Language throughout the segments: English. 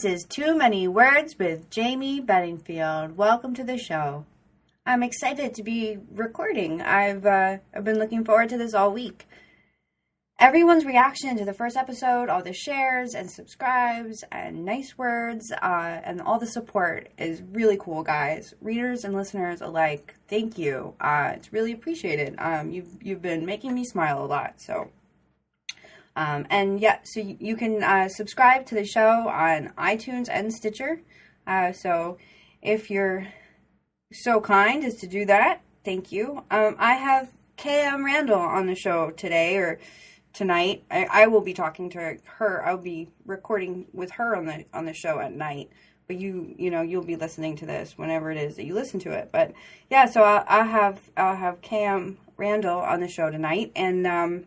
This is Too Many Words with Jayme Bedingfield. Welcome to the show. I'm excited to be recording. I've been looking forward to this all week. Everyone's reaction to the first episode, all the shares and subscribes and nice words, and all the support is really cool, guys. Readers and listeners alike, thank you. It's really appreciated. You've been making me smile a lot, so. So you can subscribe to the show on iTunes and Stitcher. So if you're so kind as to do that, thank you. I have Randall on the show today or tonight. I will be talking to her. I'll be recording with her on the show at night. But you'll be listening to this whenever it is that you listen to it. But yeah, so I'll have Randall on the show tonight, and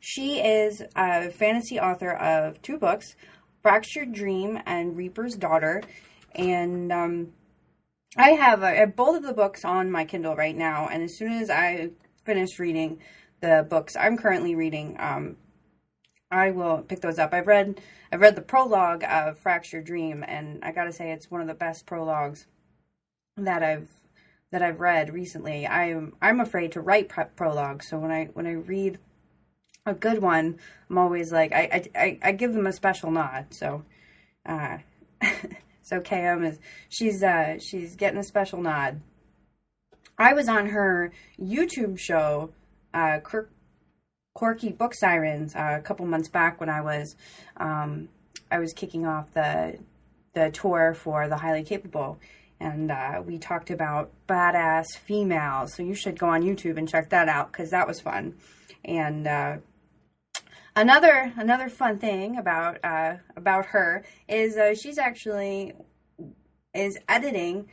she is a fantasy author of 2 books, Fractured Dream and Reaper's Daughter. And I have both of the books on my Kindle right now. And as soon as I finish reading the books I'm currently reading, I will pick those up. I've read the prologue of Fractured Dream, and I gotta say it's one of the best prologues that I've read recently. I'm afraid to write prologues, so when I read a good one, I'm always like, I give them a special nod. So, so KM she's getting a special nod. I was on her YouTube show, Quirky Book Sirens, a couple months back when I was kicking off the tour for the Highly Capable, and we talked about badass females. So you should go on YouTube and check that out, because that was fun. And Another fun thing about her is she's actually editing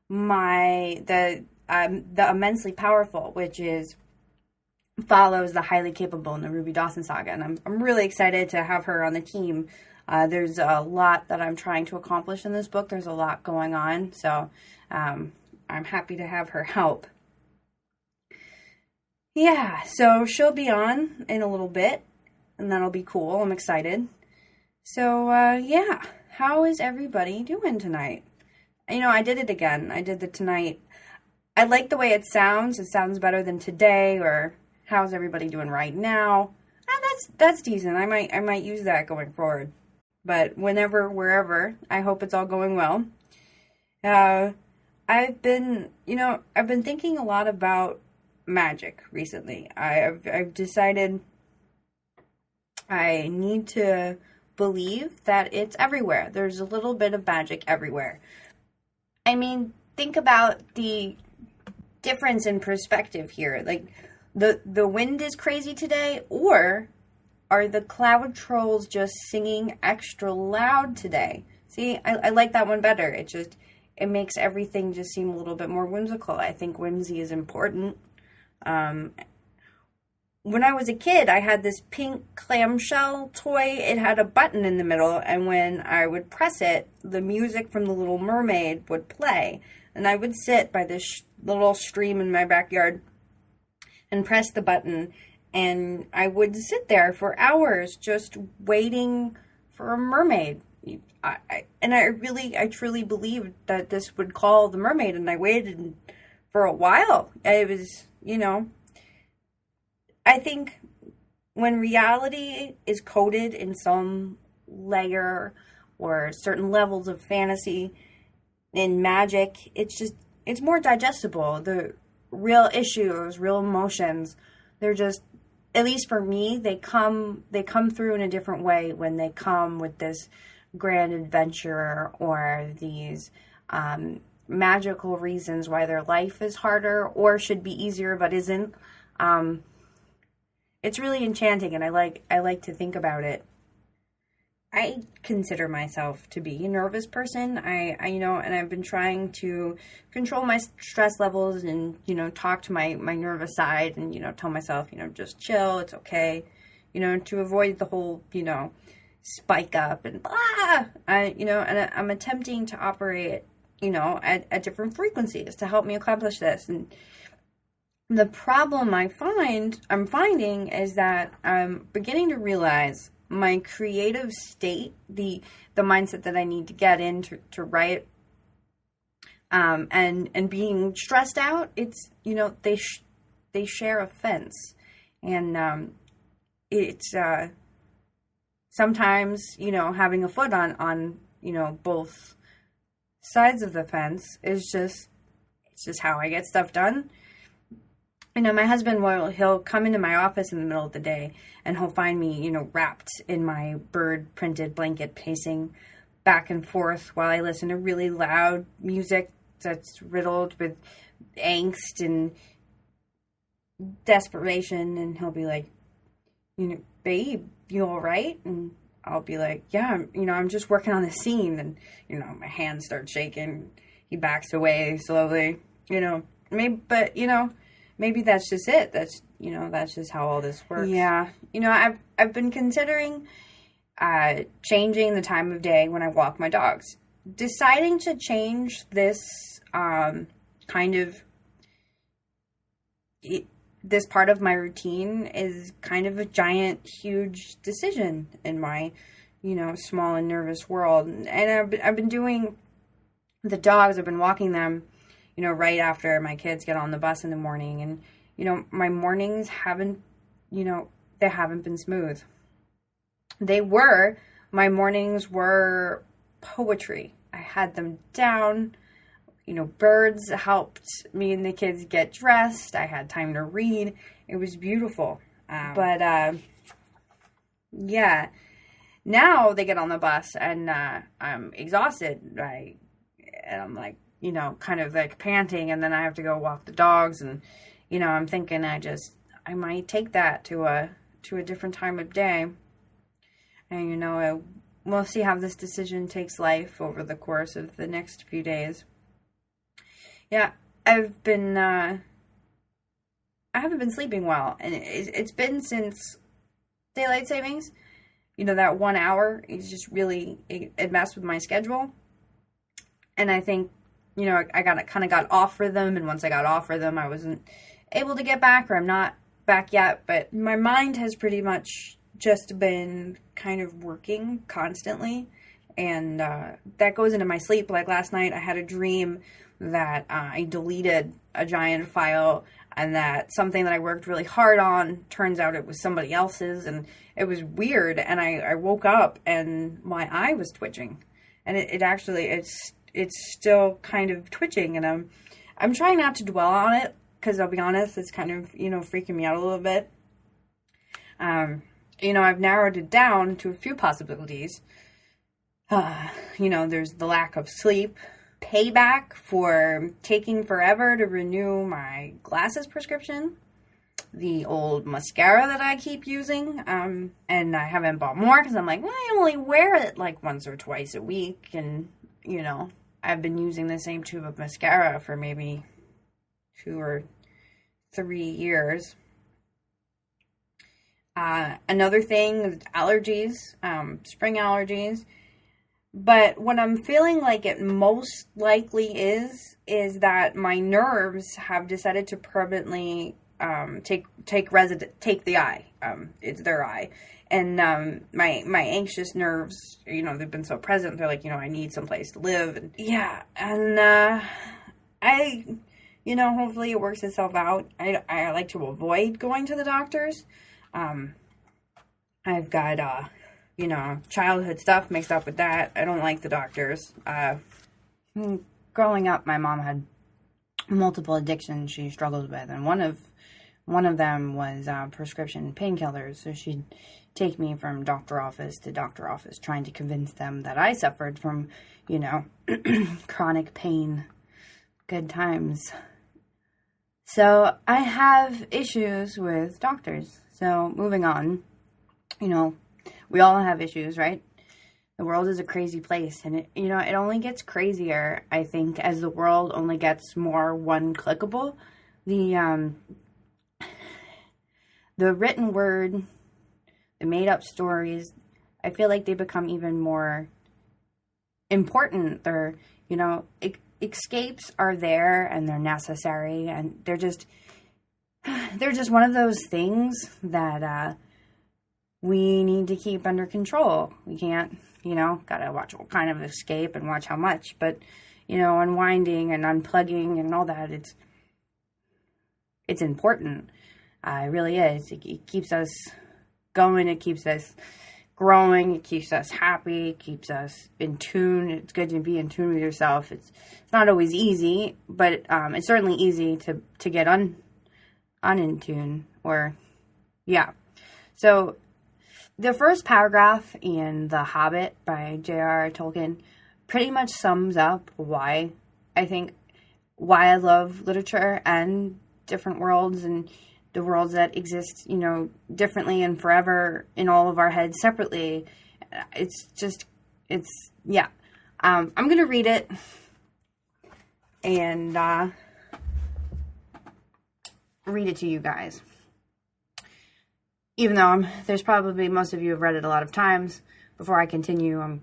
the Immensely Powerful, which follows the Highly Capable and the Ruby Dawson saga, and I'm really excited to have her on the team. There's a lot that I'm trying to accomplish in this book. There's a lot going on, so I'm happy to have her help. Yeah, so she'll be on in a little bit, and that'll be cool. I'm excited. So, yeah. How is everybody doing tonight? I did it again. I did the tonight. I like the way it sounds. It sounds better than today, or how's everybody doing right now? That's decent. I might use that going forward. But whenever, wherever, I hope it's all going well. I've been thinking a lot about magic recently. I've decided I need to believe that it's everywhere. There's a little bit of magic everywhere. I mean, think about the difference in perspective here. Like, the wind is crazy today, or are the cloud trolls just singing extra loud today? See, I like that one better. It makes everything just seem a little bit more whimsical. I think whimsy is important. When I was a kid, I had this pink clamshell toy. It had a button in the middle, and when I would press it, the music from The Little Mermaid would play. And I would sit by this little stream in my backyard and press the button, and I would sit there for hours just waiting for a mermaid. I truly believed that this would call the mermaid, and I waited for a while. It was, I think when reality is coded in some layer or certain levels of fantasy in magic, it's more digestible. The real issues, real emotions, they're just, at least for me, they come through in a different way when they come with this grand adventure or these magical reasons why their life is harder or should be easier but isn't. It's really enchanting, and I like to think about it. I consider myself to be a nervous person. And I've been trying to control my stress levels and, talk to my nervous side and, tell myself, just chill, it's okay, to avoid the whole, spike up and blah, and I'm attempting to operate, at different frequencies to help me accomplish this. And the problem I'm finding is that I'm beginning to realize my creative state, the mindset that I need to get in to write, and being stressed out, it's, they share a fence, and it's sometimes, having a foot on both sides of the fence is just, it's just how I get stuff done. My husband he'll come into my office in the middle of the day, and he'll find me, wrapped in my bird printed blanket, pacing back and forth while I listen to really loud music that's riddled with angst and desperation. And he'll be like, babe, you all right? And I'll be like, yeah, I'm just working on the scene. And, my hands start shaking. He backs away slowly, maybe that's just it. That's just how all this works. Yeah. I've been considering changing the time of day when I walk my dogs. Deciding to change this this part of my routine is kind of a giant, huge decision in my, small and nervous world. And I've been doing the dogs. I've been walking them, right after my kids get on the bus in the morning. And, my mornings they haven't been smooth. My mornings were poetry. I had them down. Birds helped me and the kids get dressed. I had time to read. It was beautiful. Yeah. Now they get on the bus and I'm exhausted. And I'm like, kind of like panting, and then I have to go walk the dogs, and, I'm thinking I might take that to a different time of day. And, we'll see how this decision takes life over the course of the next few days. Yeah, I haven't been sleeping well, and it's been since daylight savings. That 1 hour is just really, it messed with my schedule. And I think, I kind of got off rhythm, and once I got off rhythm, I wasn't able to get back, or I'm not back yet, but my mind has pretty much just been kind of working constantly, and that goes into my sleep. Like last night, I had a dream that I deleted a giant file, and that something that I worked really hard on, turns out it was somebody else's, and it was weird, and I woke up, and my eye was twitching, and it's still kind of twitching, and I'm trying not to dwell on it, because I'll be honest, it's kind of, freaking me out a little bit. I've narrowed it down to a few possibilities. There's the lack of sleep, payback for taking forever to renew my glasses prescription, the old mascara that I keep using, and I haven't bought more because I'm like, well, I only wear it like once or twice a week, and, I've been using the same tube of mascara for maybe 2 or 3 years. Another thing is allergies, spring allergies. But what I'm feeling like it most likely is that my nerves have decided to permanently take the eye. It's their eye. And my anxious nerves, they've been so present. They're like, I need someplace to live. And yeah, and hopefully it works itself out. I like to avoid going to the doctors. I've got childhood stuff mixed up with that. I don't like the doctors. Growing up, my mom had multiple addictions she struggled with, and one of them was prescription painkillers. So she'd take me from doctor office to doctor office, trying to convince them that I suffered from, chronic pain. Good times. So I have issues with doctors. So moving on, we all have issues, right? The world is a crazy place, and it only gets crazier, I think, as the world only gets more one-clickable. The written word, the made-up stories, I feel like they become even more important. They're, escapes are there, and they're necessary, and they're just one of those things that we need to keep under control. We can't, gotta watch what kind of escape and watch how much, but, unwinding and unplugging and all that, it's important. It really is. It keeps us going. It keeps us growing. It keeps us happy. It keeps us in tune. It's good to be in tune with yourself. It's not always easy, but it's certainly easy to get in tune. So the first paragraph in The Hobbit by J.R.R. Tolkien pretty much sums up why I love literature and different worlds and the worlds that exist, differently and forever in all of our heads separately. I'm going to read it and read it to you guys. Even though there's probably most of you have read it a lot of times. Before I continue,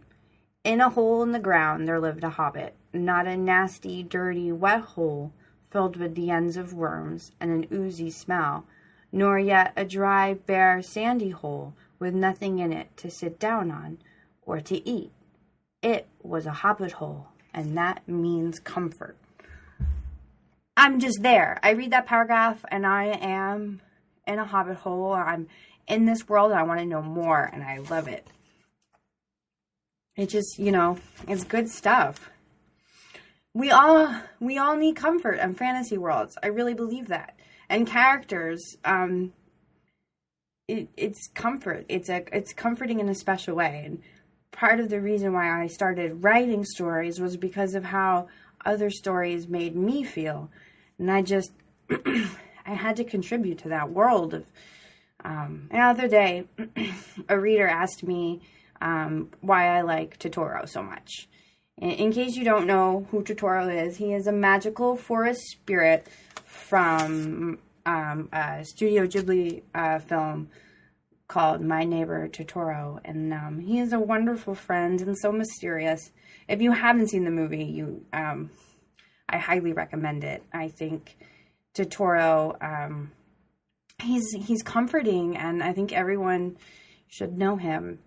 in a hole in the ground there lived a hobbit, not a nasty, dirty, wet hole filled with the ends of worms and an oozy smell, nor yet a dry, bare, sandy hole with nothing in it to sit down on or to eat. It was a hobbit hole, and that means comfort. I'm just there. I read that paragraph, and I am in a hobbit hole. I'm in this world, and I want to know more, and I love it. It just, it's good stuff. We all need comfort in fantasy worlds. I really believe that. And characters, it's comfort. It's comforting in a special way. And part of the reason why I started writing stories was because of how other stories made me feel. And I had to contribute to that world of. The other day, a reader asked me why I like Totoro so much. In case you don't know who Totoro is, he is a magical forest spirit from a Studio Ghibli film called My Neighbor Totoro. And he is a wonderful friend and so mysterious. If you haven't seen the movie, I highly recommend it. I think Totoro, he's comforting, and I think everyone should know him.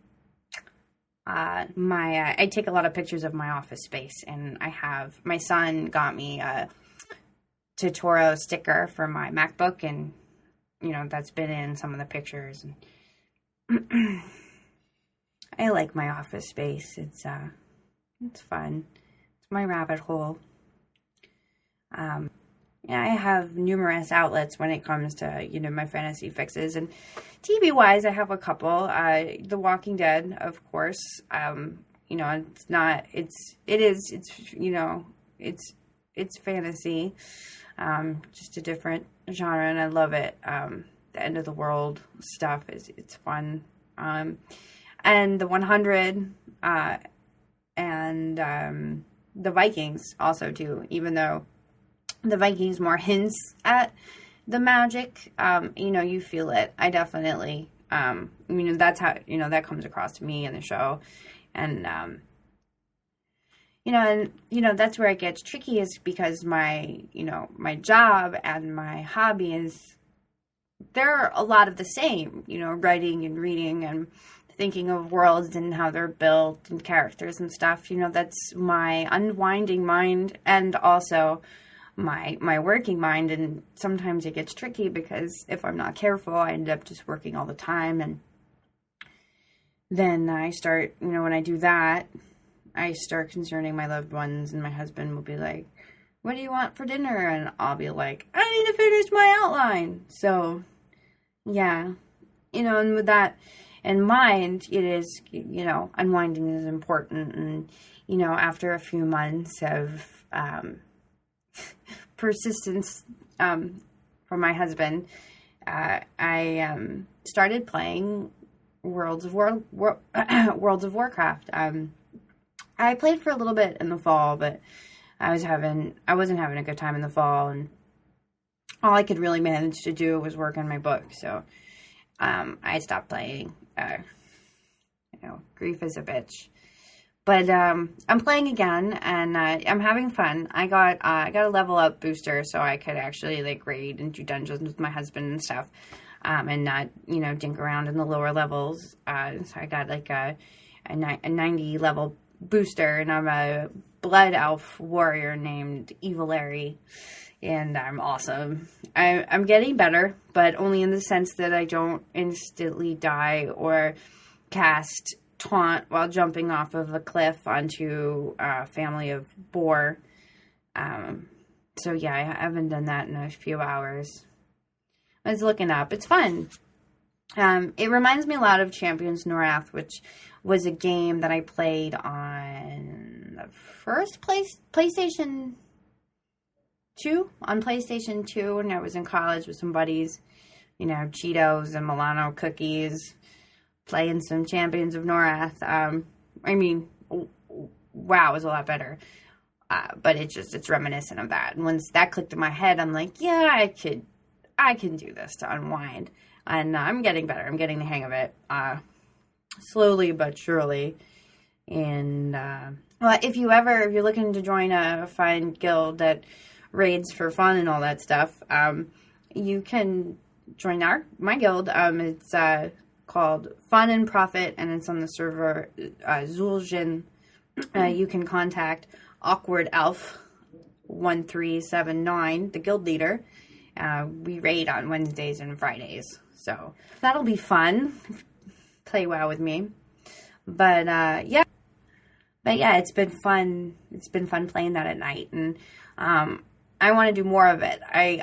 I take a lot of pictures of my office space, and my son got me a Totoro sticker for my MacBook, and that's been in some of the pictures. And I like my office space. It's fun. It's my rabbit hole. I have numerous outlets when it comes to, my fantasy fixes. And TV-wise, I have a couple. The Walking Dead, of course. It's fantasy. Just a different genre, and I love it. The end of the world stuff it's fun. And the 100, and the Vikings also, too, even though the Vikings more hints at the magic. You feel it. I definitely, that's how, that comes across to me in the show. And, that's where it gets tricky, is because my job and my hobbies, they're a lot of the same, writing and reading and thinking of worlds and how they're built and characters and stuff. That's my unwinding mind, and also my working mind. And sometimes it gets tricky because if I'm not careful, I end up just working all the time. And then I start, when I do that, I start concerning my loved ones, and my husband will be like, "What do you want for dinner?" And I'll be like, "I need to finish my outline." So yeah, and with that in mind, it is, unwinding is important. And after a few months of persistence from my husband, I started playing Worlds of Warcraft. I played for a little bit in the fall, but I wasn't having a good time in the fall, and all I could really manage to do was work on my book. So I stopped playing. Grief is a bitch. But I'm playing again, and I'm having fun. I got a level up booster, so I could actually raid and do dungeons with my husband and stuff. and not, dink around in the lower levels. So I got like a 90 level booster, and I'm a blood elf warrior named Evil Larry, and I'm awesome. I'm getting better, but only in the sense that I don't instantly die or cast taunt while jumping off of a cliff onto a family of boar. So yeah, I haven't done that in a few hours. I was looking up. It's fun. It reminds me a lot of Champions Norath, which was a game that I played on the first PlayStation 2, on PlayStation 2 when I was in college with some buddies. Cheetos and Milano cookies, playing some Champions of Norath. WoW was a lot better. But it's reminiscent of that. And once that clicked in my head, I'm like, yeah, I can do this to unwind. And I'm getting better. I'm getting the hang of it. Slowly but surely. And, well, if you're looking to join a fun guild that raids for fun and all that stuff, you can join my guild. It's, called Fun and Profit, and it's on the server, Zul'jin. You can contact Awkward Elf 1379, the guild leader. We raid on Wednesdays and Fridays, so that'll be fun. Play WoW with me. But yeah, it's been fun. It's been fun playing that at night, and I want to do more of it. I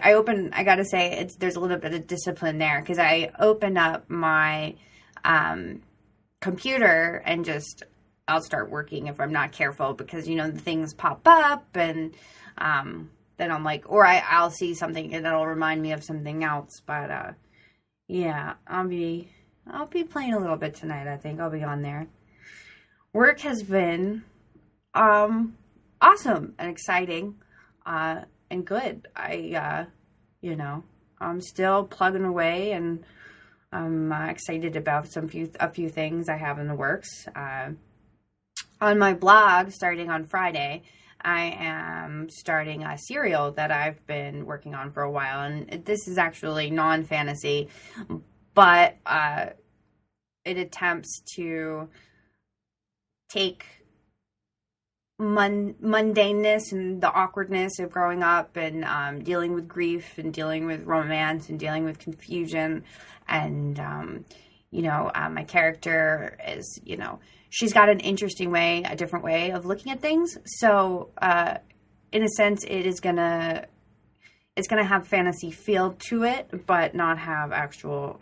gotta say, there's a little bit of discipline there, because I open up my computer and I'll start working if I'm not careful, because, the things pop up, and then I'm like, or I'll see something and it'll remind me of something else. But yeah, I'll be playing a little bit tonight. I think I'll be on there. Work has been awesome and exciting and good. I'm still plugging away, and I'm excited about a few things I have in the works. On my blog, starting on Friday, I am starting a serial that I've been working on for a while, and this is actually non-fantasy, but it attempts to take mundaneness and the awkwardness of growing up, and dealing with grief, and dealing with romance, and dealing with confusion, and my character is, she's got an interesting way, a different way of looking at things. So, in a sense, it's gonna have fantasy feel to it, but not have actual,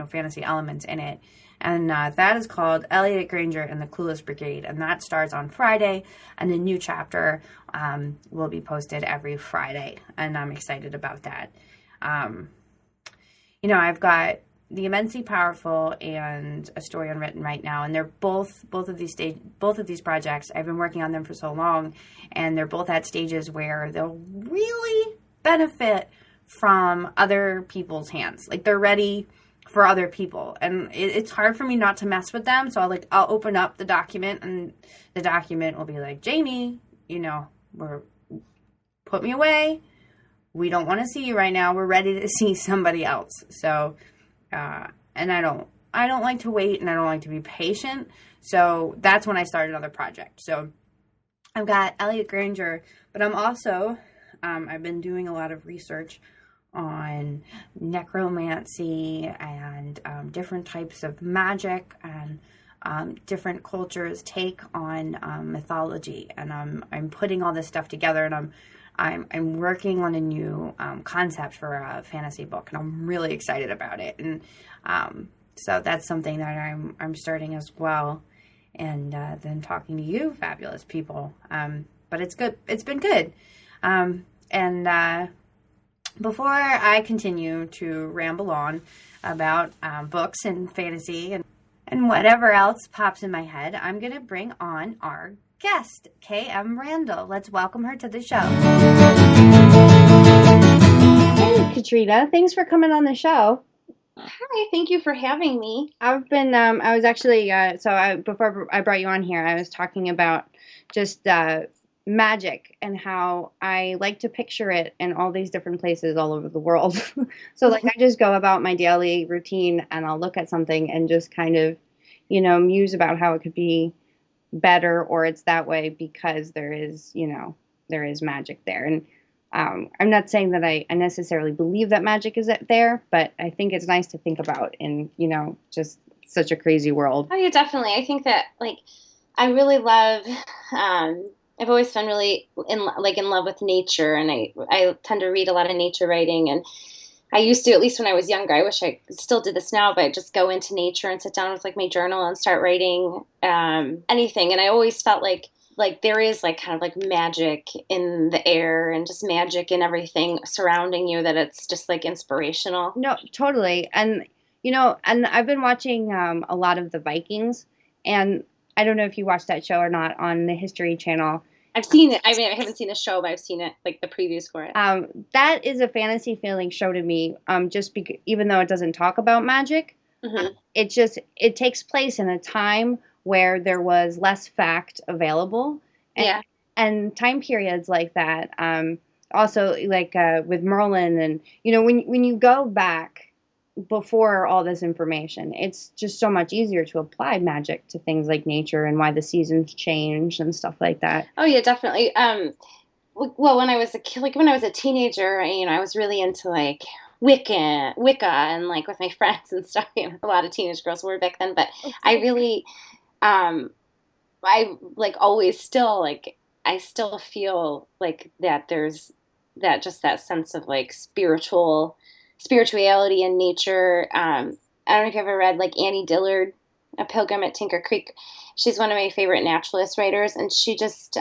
fantasy elements in it. And that is called Elliot Granger and the Clueless Brigade, and that starts on Friday. And the new chapter will be posted every Friday, and I'm excited about that. I've got The Immensely Powerful and A Story Unwritten right now, and they're both of these projects. I've been working on them for so long, and they're both at stages where they'll really benefit from other people's hands. Like, they're ready for other people, and it's hard for me not to mess with them. So I'll open up the document, and the document will be like, Jayme, put me away. We don't want to see you right now. We're ready to see somebody else. So, and I don't like to wait, and I don't like to be patient. So that's when I start another project. So I've got Elliot Granger, but I'm also, I've been doing a lot of research on necromancy and different types of magic, and different cultures take on mythology, and I'm putting all this stuff together, and I'm working on a new concept for a fantasy book, and I'm really excited about it. And so that's something that I'm starting as well, and then talking to you fabulous people. But it's good. It's been good. And before I continue to ramble on about books and fantasy and whatever else pops in my head, I'm going to bring on our guest, K.M. Randall. Let's welcome her to the show. Hey, Katrina. Thanks for coming on the show. Hi, thank you for having me. I've been, I was actually, before I brought you on here, I was talking about just magic and how I like to picture it in all these different places all over the world. So like I just go about my daily routine and I'll look at something and just kind of, muse about how it could be better or it's that way because there is magic there. And I'm not saying that I necessarily believe that magic is there, but I think it's nice to think about in, just such a crazy world. Oh, yeah, definitely. I think that like I really love. I've always been really in love with nature, and I tend to read a lot of nature writing, and I used to, at least when I was younger. I wish I still did this now, but I just go into nature and sit down with like my journal and start writing anything. And I always felt like there is like kind of like magic in the air and just magic in everything surrounding you, that it's just like inspirational. No, totally. And and I've been watching a lot of the Vikings, and I don't know if you watched that show or not on the History Channel. I've seen it. I mean, I haven't seen the show, but I've seen it, like the previews for it. That is a fantasy feeling show to me. Just because, even though it doesn't talk about magic, Hmm. it takes place in a time where there was less fact available, and Yeah. time periods like that. Also, like with Merlin, and when you go back before all this information, it's just so much easier to apply magic to things like nature and why the seasons change and stuff like that. Oh yeah, definitely. Well, when I was a kid, like when I was a teenager, I was really into like Wicca, and like with my friends and stuff. A lot of teenage girls were back then, but I really, um, I like always still like I still feel like that there's that just that sense of like spirituality in nature. I don't know if you've ever read like Annie Dillard, A Pilgrim at Tinker Creek. She's one of my favorite naturalist writers, and she just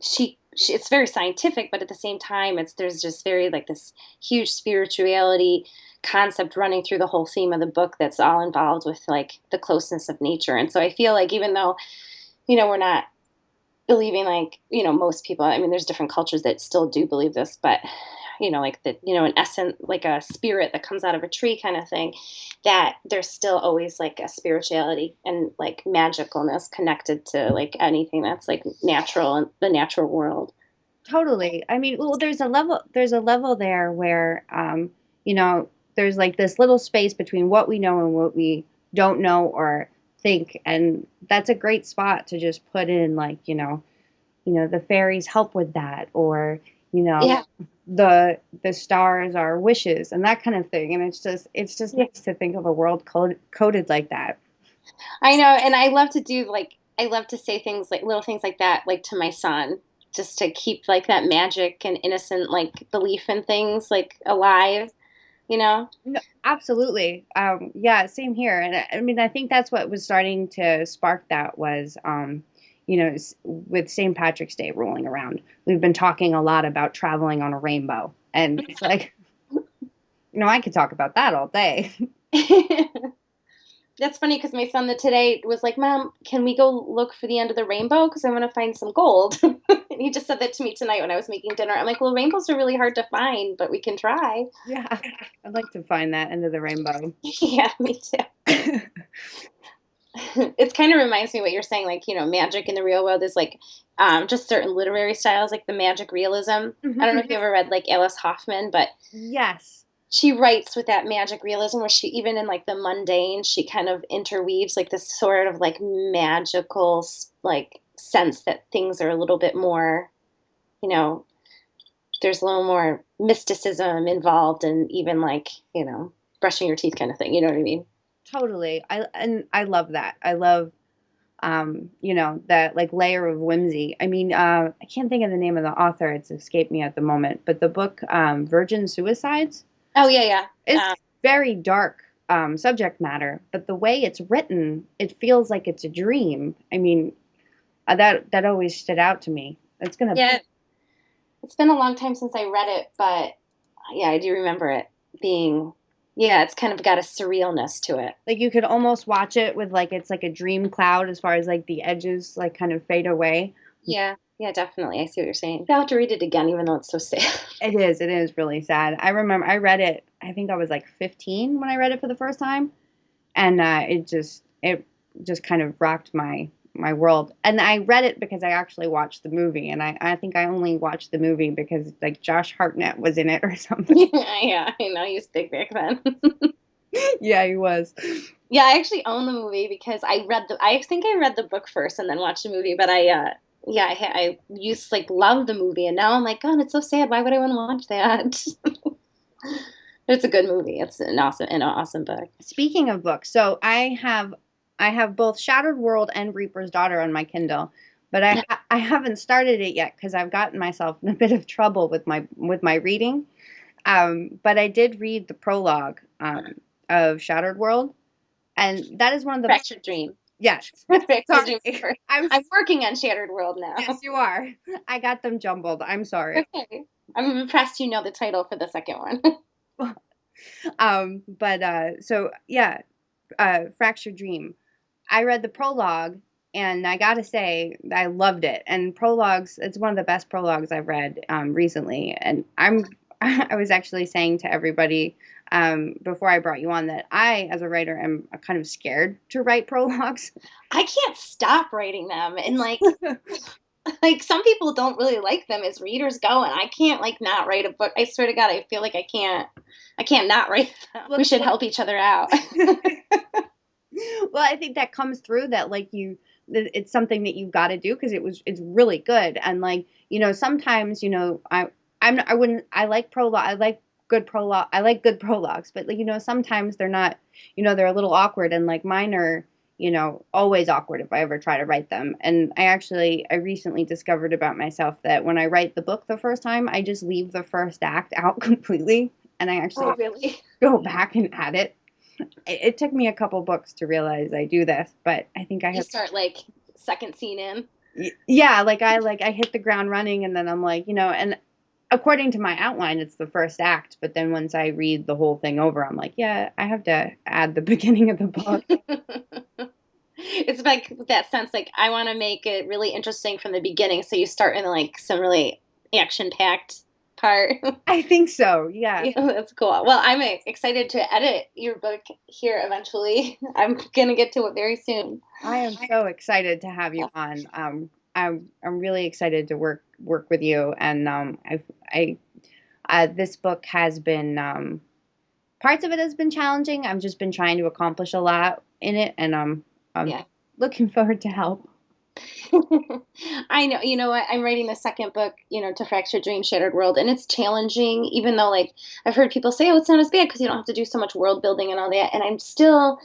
she it's very scientific, but at the same time, there's just very like this huge spirituality concept running through the whole theme of the book, that's all involved with like the closeness of nature. And so I feel like even though we're not believing like most people, I mean there's different cultures that still do believe this, but like the an essence, like a spirit that comes out of a tree kind of thing, that there's still always like a spirituality and like magicalness connected to like anything that's like natural and the natural world. Totally. I mean, well, there's a level there where, there's like this little space between what we know and what we don't know or think. And that's a great spot to just put in like, the fairies help with that, or, you know, Yeah. the stars are wishes and that kind of thing. And it's just Yeah. nice to think of a world coded like that. I know, and I love to do like I love to say things like little things like that, like to my son, just to keep like that magic and innocent like belief in things like alive, you know? No, absolutely. Yeah, same here. And I mean, I think that's what was starting to spark that was, with St. Patrick's Day rolling around, we've been talking a lot about traveling on a rainbow. And it's like, I could talk about that all day. That's funny because my son that today was like, "Mom, can we go look for the end of the rainbow? Because I want to find some gold." And he just said that to me tonight when I was making dinner. I'm like, "Well, rainbows are really hard to find, but we can try." Yeah, I'd like to find that end of the rainbow. Yeah, me too. It kind of reminds me of what you're saying, like, magic in the real world is like just certain literary styles, like the magic realism. I don't know if you ever read like Alice Hoffman, but Yes. she writes with that magic realism where she, even in like the mundane, she kind of interweaves like this sort of like magical like sense that things are a little bit more, you know, there's a little more mysticism involved, and even like, brushing your teeth kind of thing. You know what I mean? Totally. I love that. I love that like layer of whimsy. I mean, I can't think of the name of the author. It's escaped me at the moment. But the book Virgin Suicides Oh yeah, yeah. is very dark subject matter, but the way it's written, it feels like it's a dream. I mean, that always stood out to me. It's gonna Yeah, it's been a long time since I read it, but yeah, I do remember it being, yeah, it's kind of got a surrealness to it. like you could almost watch it with like it's like a dream cloud as far as like the edges like kind of fade away. Yeah, yeah, definitely. I see what you're saying. I'll have to read it again, even though it's so sad. It is really sad. I remember I read it, I think I was like 15 when I read it for the first time, and it just kind of rocked my world. And I read it because I actually watched the movie, and I think I only watched the movie because like Josh Hartnett was in it or something. Yeah, I know he was big back then. Yeah, he was. Yeah, I actually own the movie because I think I read the book first and then watched the movie, but yeah, I used to like love the movie, and now I'm like, God, it's so sad. Why would I want to watch that? It's a good movie. It's an awesome book. Speaking of books, so I have both Shattered World and Reaper's Daughter on my Kindle, but I haven't started it yet because I've gotten myself in a bit of trouble with my reading. But I did read the prologue of Shattered World, and that is one of the Fractured Dream. yes. Fractured Sorry, Dream. I'm working on Shattered World now. yes, you are. I got them jumbled. I'm sorry. Okay. I'm impressed you know the title for the second one. But so yeah, Fractured Dream. I read the prologue, and I gotta say I loved it. And prologues, it's one of the best prologues I've read recently. And I was actually saying to everybody before I brought you on that I, as a writer, am kind of scared to write prologues. I can't stop writing them, and like some people don't really like them as readers go, and I can't like not write a book. I swear to God, I feel like I can't not write them. We should help each other out. Well, I think that comes through that like it's something that you've got to do because it's really good. And like, sometimes, I wouldn't, I like prologue, I like good prologues, but like, sometimes they're not, they're a little awkward, and like mine are, always awkward if I ever try to write them. And I recently discovered about myself that when I write the book the first time, I just leave the first act out completely, and I actually Really? go back and add it. It took me a couple books to realize I do this, but I think I You have. start like second scene in. Yeah, I hit the ground running, and then I'm like, and according to my outline, it's the first act, but then once I read the whole thing over, I'm like, yeah, I have to add the beginning of the book. It's like that sense, like I want to make it really interesting from the beginning, so you start in like some really action-packed part. I think so, yeah. Yeah, that's cool. Well, I'm excited to edit your book here eventually. I'm gonna get to it very soon. I am so excited to have you on. I'm really excited to work with you, and this book has been parts of it has been challenging. I've just been trying to accomplish a lot in it, and I'm Yeah. looking forward to help. I know. You know what? I'm writing the second book, to Fractured Dream, Shattered World, and it's challenging. Even though, like, I've heard people say, "Oh, it's not as bad because you don't have to do so much world building and all that," and I'm still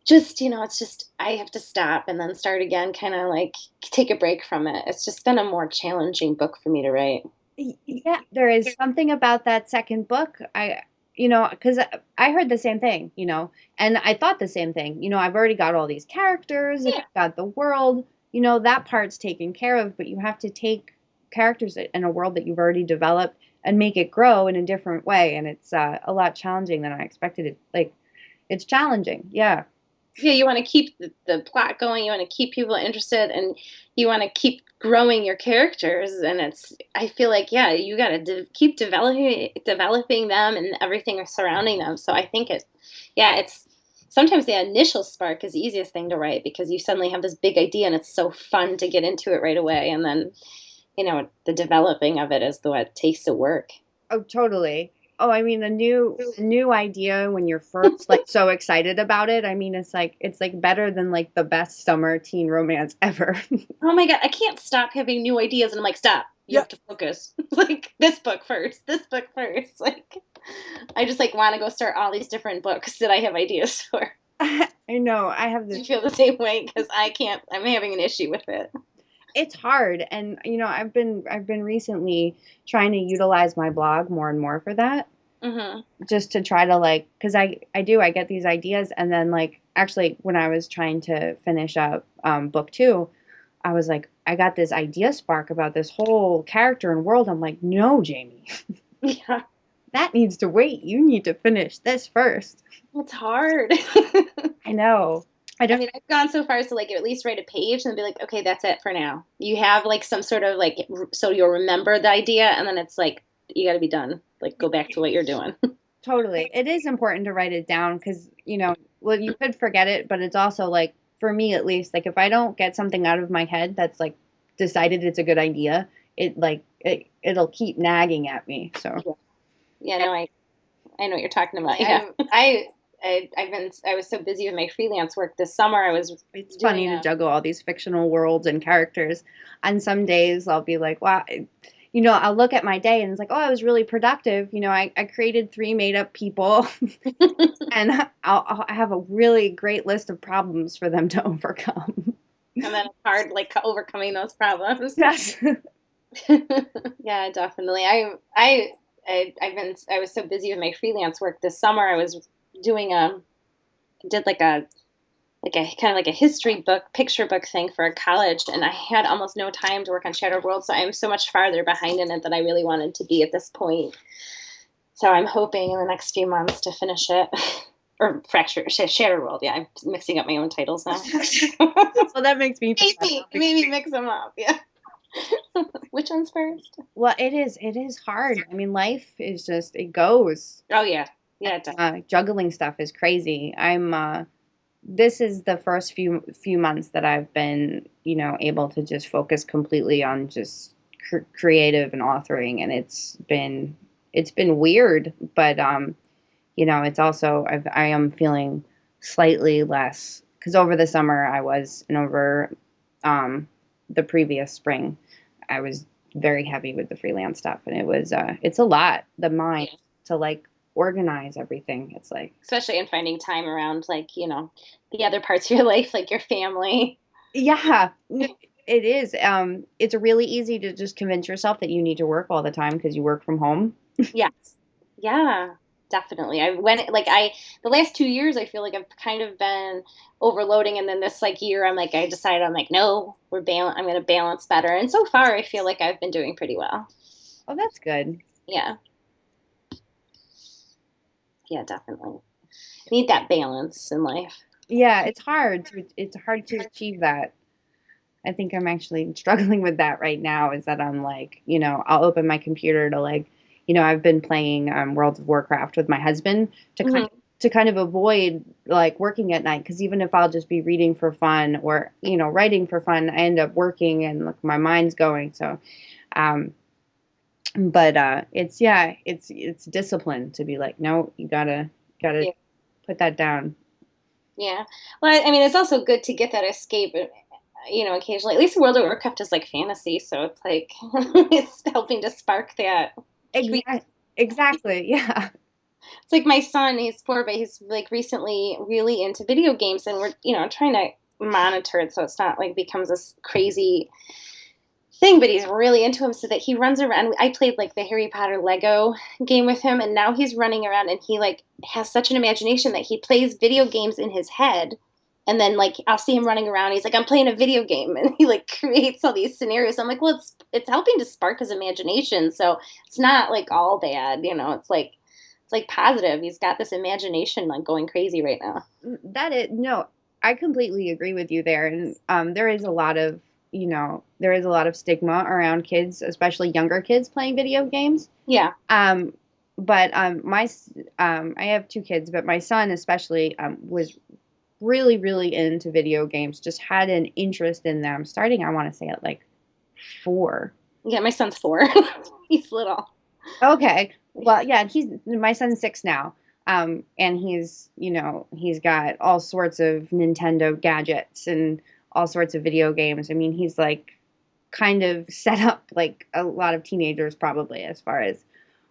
just, it's just I have to stop and then start again, kind of like take a break from it. It's just been a more challenging book for me to write. Yeah, there is something about that second book. Because I heard the same thing, and I thought the same thing. I've already got all these characters, Yeah. I've got the world, that part's taken care of, but you have to take characters in a world that you've already developed and make it grow in a different way. And it's a lot challenging than I expected it. Like, it's challenging. Yeah. Yeah, you want to keep the plot going, you want to keep people interested, and you want to keep growing your characters. And I feel like, yeah, you got to keep developing them and everything surrounding them. So I think it's sometimes the initial spark is the easiest thing to write because you suddenly have this big idea and it's so fun to get into it right away. And then, the developing of it is what takes the work. Oh, totally. Oh, I mean, a new idea when you're first like so excited about it. I mean, it's like better than like the best summer teen romance ever. Oh my God, I can't stop having new ideas. And I'm like, stop. You have to focus. Like this book first. This book first. Like, I just like want to go start all these different books that I have ideas for. I know. I have Do you this. feel the same way? Because I can't. I'm having an issue with it. It's hard, and I've been recently trying to utilize my blog more and more for that, Hmm. just to try to like, because I get these ideas, and then like actually when I was trying to finish up book two, I was like, I got this idea spark about this whole character and world. I'm like, no, Jayme, Yeah, that needs to wait. You need to finish this first. it's hard. I know. I I don't. mean, I've gone so far as to like at least write a page and be like, okay, that's it for now. You have like some sort of like, so you'll remember the idea, and then it's like you got to be done. Like, go back to what you're doing. Totally. It is important to write it down because, well, you could forget it, but it's also like for me at least, like if I don't get something out of my head that's like decided it's a good idea, it'll keep nagging at me. So Yeah, no, I know what you're talking about. Yeah. I was so busy with my freelance work this summer. I was it's doing funny to juggle all these fictional worlds and characters. On some days I'll be like, wow, I'll look at my day and it's like, oh, I was really productive. I created 3 made up people and I'll have a really great list of problems for them to overcome. and then it's hard like overcoming those problems. Yes. Yeah, definitely. I was so busy with my freelance work this summer. I was doing did like a kind of like a history book, picture book thing for a college, and I had almost no time to work on Shattered World, so I'm so much farther behind in it than I really wanted to be at this point. So I'm hoping in the next few months to finish it. Or Shattered World. Yeah, I'm mixing up my own titles now. Well, that makes me maybe mix them up. Yeah. Which one's first? Well, it is hard. I mean, life is just, it goes. Oh yeah. Yeah. Juggling stuff is crazy. This is the first few months that I've been, able to just focus completely on just creative and authoring, and it's been weird, but it's also I am feeling slightly less because over the summer I was and over the previous spring I was very heavy with the freelance stuff, and it's a lot, the mind to like organize everything. It's like, especially in finding time around like, the other parts of your life, like your family. Yeah, it is. It's really easy to just convince yourself that you need to work all the time because you work from home. Yes. Yeah, definitely. The last 2 years, I feel like I've kind of been overloading. And then this like year, I decided, I'm like, no, I'm going to balance better. And so far, I feel like I've been doing pretty well. Oh, that's good. Yeah. Yeah, definitely. Need that balance in life. Yeah, it's hard to achieve that. I think I'm actually struggling with that right now, is that I'm like, I'll open my computer to like, I've been playing World of Warcraft with my husband to kind of avoid like working at night, because even if I'll just be reading for fun or, writing for fun, I end up working and like my mind's going. So, but it's discipline to be like, no, you gotta put that down. Yeah. Well, I mean, it's also good to get that escape, occasionally. At least World of Warcraft is like fantasy, so it's like it's helping to spark that. Exactly. Yeah. It's like my son, he's 4, but he's like recently really into video games, and we're, trying to monitor it so it's not like becomes this crazy thing, but he's really into him so that he runs around. I played like the Harry Potter Lego game with him, and now he's running around and he like has such an imagination that he plays video games in his head. And then like I'll see him running around. He's like, I'm playing a video game, and he like creates all these scenarios. I'm like, well, it's helping to spark his imagination, so it's not like all bad, it's like positive. He's got this imagination like going crazy right now. No, I completely agree with you there, and there is a lot of stigma around kids, especially younger kids, playing video games. Yeah. But I have 2 kids, but my son especially was really, really into video games, just had an interest in them starting, I want to say, at like 4. Yeah, my son's 4. He's little. Okay. Well, yeah, my son's 6 now. And he's got all sorts of Nintendo gadgets and all sorts of video games. I mean, he's like kind of set up like a lot of teenagers probably, as far as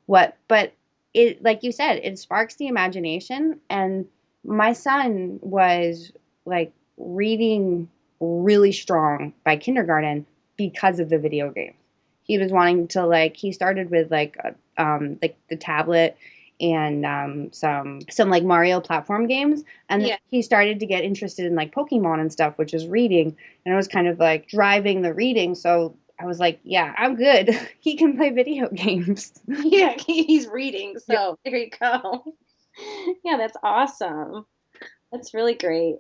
but it, like you said, it sparks the imagination. And my son was like reading really strong by kindergarten because of the video games. He was wanting to he started with like the tablet and some like Mario platform games, and then he started to get interested in like Pokemon and stuff, which is reading, and it was kind of like driving the reading. So I was like, yeah, I'm good. He can play video games. Yeah, he's reading, so there you go. Yeah, that's awesome. That's really great.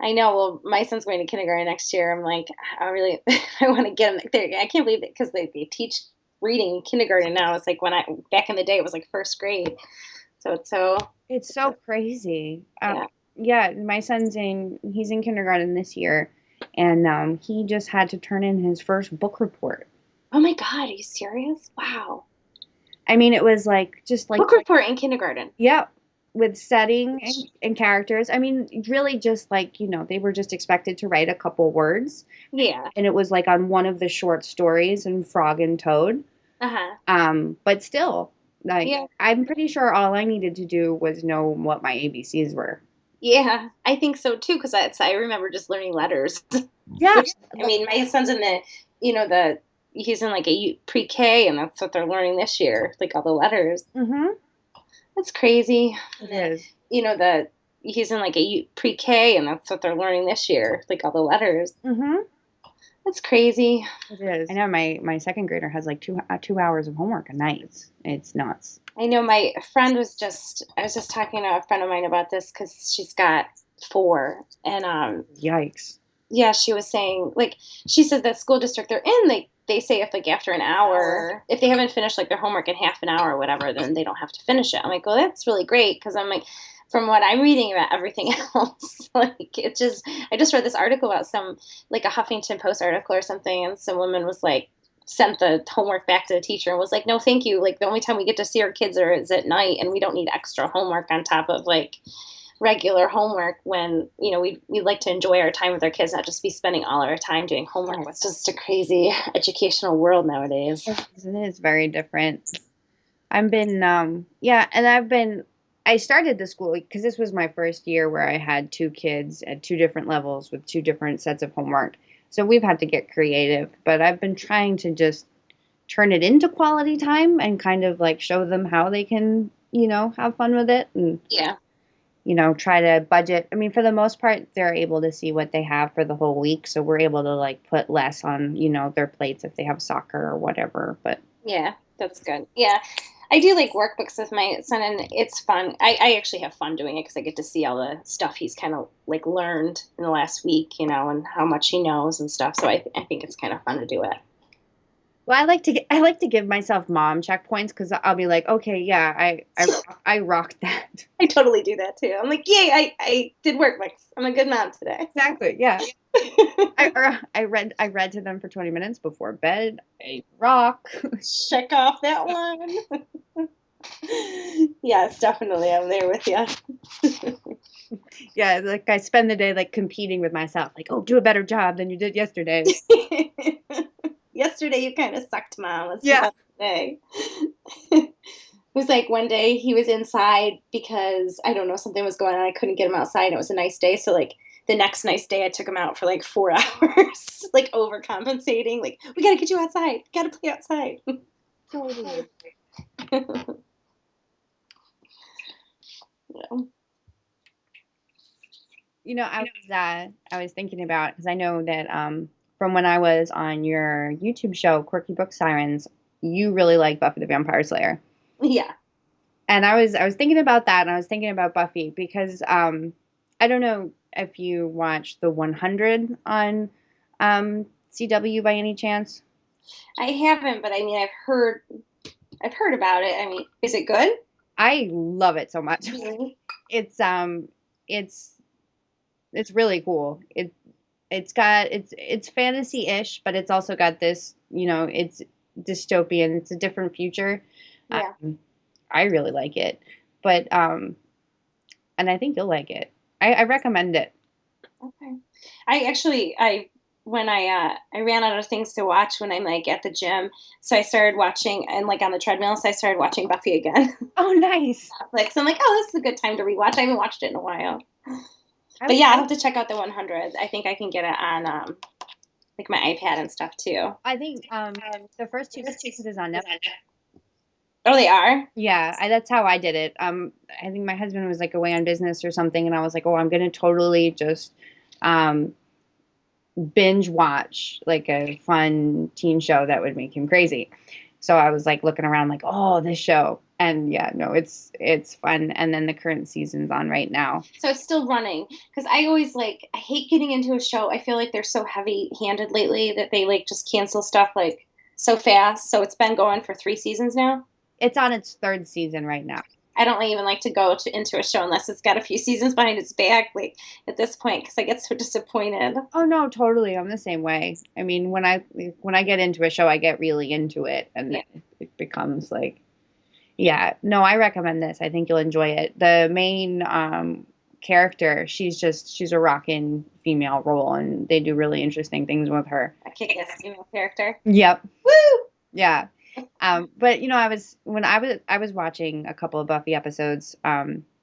I know. Well, my son's going to kindergarten next year. I'm like, I want to get him there. I can't believe it, because they teach reading in kindergarten now. It's like back in the day, it was like first grade. So it's so crazy. Yeah. Yeah, my he's in kindergarten this year, and he just had to turn in his first book report. Oh my God, are you serious? Wow. I mean, it was like just like Book report in kindergarten. yeah, with setting and characters. I mean, really just like, they were just expected to write a couple words, Yeah. and it was like on one of the short stories in Frog and Toad. Uh-huh. But still, like, Yeah. I'm pretty sure all I needed to do was know what my ABCs were. Yeah, I think so too, because I remember just learning letters. Yeah. Which, I mean, my son's in he's in like a pre-K, and that's what they're learning this year, like all the letters. Mm-hmm. That's crazy. It is. He's in like a pre-K, and that's what they're learning this year, like all the letters. Mm-hmm. That's crazy. It is. I know my second grader has like 2 hours of homework a night. It's nuts. I know I was just talking to a friend of mine about this because she's got four, and Yikes. yeah, she was saying, like, she said that school district they're in, they say if like after an hour, if they haven't finished like their homework in half an hour or whatever, then they don't have to finish it. I'm like, well, that's really great, because I'm like, from what I'm reading about everything else, like I just read this article about some, like a Huffington Post article or something, and some woman was like, sent the homework back to the teacher and was like, no, thank you. Like, the only time we get to see our kids is at night, and we don't need extra homework on top of like regular homework when, we like to enjoy our time with our kids, not just be spending all our time doing homework. It's just a crazy educational world nowadays. It is very different. I've been, yeah, and I started the school because this was my first year where I had two kids at two different levels with two different sets of homework. So we've had to get creative, but I've been trying to just turn it into quality time and kind of like show them how they can, have fun with it and, Yeah. Try to budget. I mean, for the most part, they're able to see what they have for the whole week. So we're able to like put less on, their plates if they have soccer or whatever. But Yeah, that's good. Yeah. I do like workbooks with my son, and it's fun. I actually have fun doing it because I get to see all the stuff he's kind of like learned in the last week, and how much he knows and stuff. So I think it's kind of fun to do it. well, I like to give myself mom checkpoints because I'll be like, okay, yeah, I rocked that. I totally do that too. I'm like, yay, I did workbooks. I'm a good mom today. Exactly. Yeah. I read to them for 20 minutes before bed. I rock. Check off that one. Yes, definitely. I'm there with you. Yeah, like I spend the day like competing with myself, like, oh, do a better job than you did yesterday. Yesterday you kind of sucked, Mom. Let's Yeah. today. It was like one day he was inside because I don't know, something was going on. I couldn't get him outside. It was a nice day, so like the next nice day I took him out for like 4 hours, like overcompensating. Like, we gotta get you outside. Gotta play outside. Totally. I was thinking about because I know that from when I was on your YouTube show, Quirky Book Sirens, you really like Buffy the Vampire Slayer. Yeah. And I was thinking about that, and I was thinking about Buffy because I don't know if you watched the 100 on CW by any chance. I haven't, but I mean, I've heard about it. I mean, is it good? I love it so much. Really? It's really cool. It's fantasy-ish, but it's also got this, it's dystopian. It's a different future. Yeah. I really like it, but and I think you'll like it. I recommend it. Okay. I ran out of things to watch when I'm like at the gym, so I started watching, and like on the treadmill, so I started watching Buffy again. Oh, nice. Like, so I'm like, oh, this is a good time to rewatch. I haven't watched it in a while. But yeah, I'll have to check out the 100. I think I can get it on like my iPad and stuff too. I think the first two seasons on Netflix. Oh, they are? Yeah, that's how I did it. I think my husband was like away on business or something, and I was like, oh, I'm gonna totally just binge watch like a fun teen show that would make him crazy. So I was like looking around like, oh, this show. And yeah, no, it's fun. And then the current season's on right now. So it's still running. Because I hate getting into a show. I feel like they're so heavy handed lately that they like just cancel stuff like so fast. So it's been going for 3 seasons now. It's on its 3rd season right now. I don't even like to go into a show unless it's got a few seasons behind its back, like at this point, because I get so disappointed. Oh no, totally. I'm the same way. I mean, when I get into a show, I get really into it, and Yeah. it becomes like, yeah. No, I recommend this. I think you'll enjoy it. The main character, she's a rockin' female role, and they do really interesting things with her. A kick-ass female character. Yep. Woo! Yeah. But I was watching a couple of Buffy episodes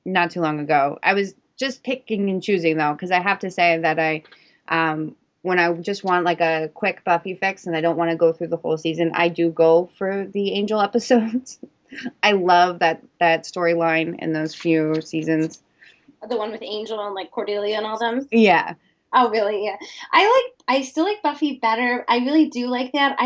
not too long ago. I was just picking and choosing though, because I have to say that when I just want like a quick Buffy fix and I don't want to go through the whole season, I do go for the Angel episodes. I love that storyline in those few seasons. The one with Angel and like Cordelia and all them. Yeah. Oh, really? Yeah. I still like Buffy better. I really do like that.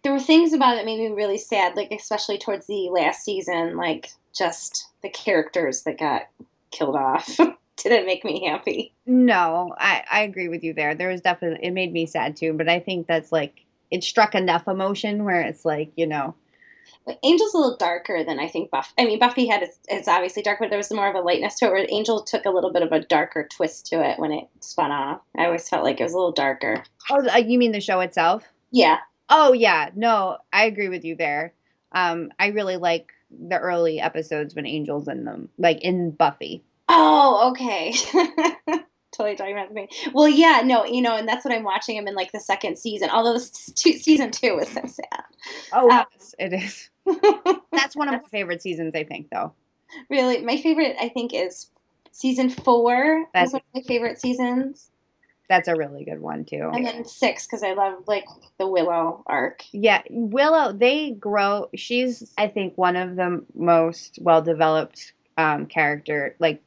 There were things about it that made me really sad, like especially towards the last season, like just the characters that got killed off. Didn't make me happy. No, I agree with you there. There was definitely, it made me sad too, but I think that's like, it struck enough emotion where it's like, But Angel's a little darker than I think Buffy. I mean, Buffy it's obviously dark, but there was more of a lightness to it, where Angel took a little bit of a darker twist to it when it spun off. I always felt like it was a little darker. Oh, you mean the show itself? Yeah. Oh, yeah. No, I agree with you there. I really like the early episodes when Angel's in them, like in Buffy. Oh, okay. Totally talking about me. Well, yeah, no, and that's what I'm watching. I'm in like the second season, although season 2 was so sad. Oh, yes, it is. That's one of my favorite seasons, I think, though. Really, my favorite, I think, is season 4. That's one of my favorite seasons. That's a really good one, too. And then 6, because I love, like, the Willow arc. Yeah, Willow, they grow. She's, I think, one of the most well-developed character, like,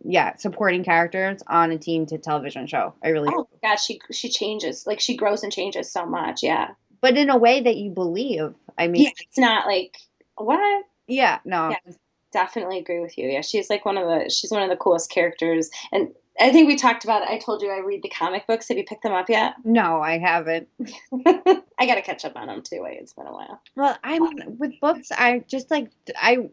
yeah, supporting characters on a teen to television show. I really Oh, God, she changes. Like, she grows and changes so much, yeah. But in a way that you believe. I mean. Yeah, it's not like, what? Yeah, no. Yeah, definitely agree with you. Yeah, she's like one of the coolest characters. And I think we talked about it. I told you I read the comic books. Have you picked them up yet? No, I haven't. I got to catch up on them too. It's been a while. Well, with books, I just like, I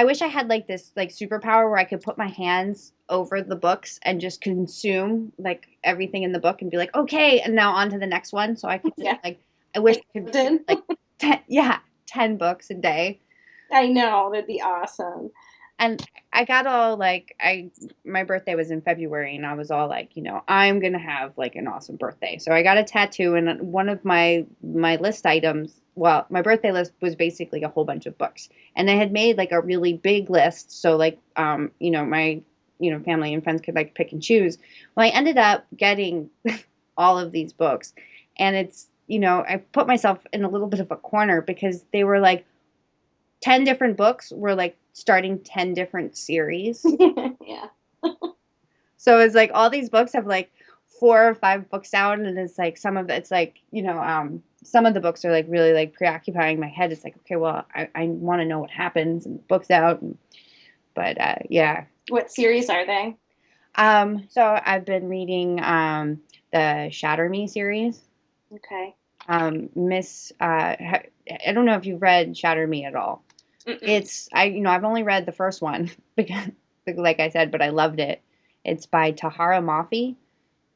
wish I had like this like superpower where I could put my hands over the books and just consume like everything in the book and be like, okay, and now on to the next one. So I could just like, I wish I could do like 10 books a day. I know, that'd be awesome. And I got all like, my birthday was in February and I was all like, I'm going to have like an awesome birthday. So I got a tattoo, and one of my list items, well, my birthday list was basically a whole bunch of books. And I had made like a really big list. So like, my, family and friends could like pick and choose. Well, I ended up getting all of these books, and it's, I put myself in a little bit of a corner because they were like 10 different books were like starting 10 different series. Yeah. So it's like all these books have like 4 or 5 books out, and it's like some of it's like, some of the books are like really like preoccupying my head. It's like, okay, well, I want to know what happens, and the book's out. But yeah. What series are they? So I've been reading the Shatter Me series. Okay. I don't know if you've read Shatter Me at all. Mm-mm. It's I've only read the first one because, like I said, but I loved it. It's by Tahara Mafi.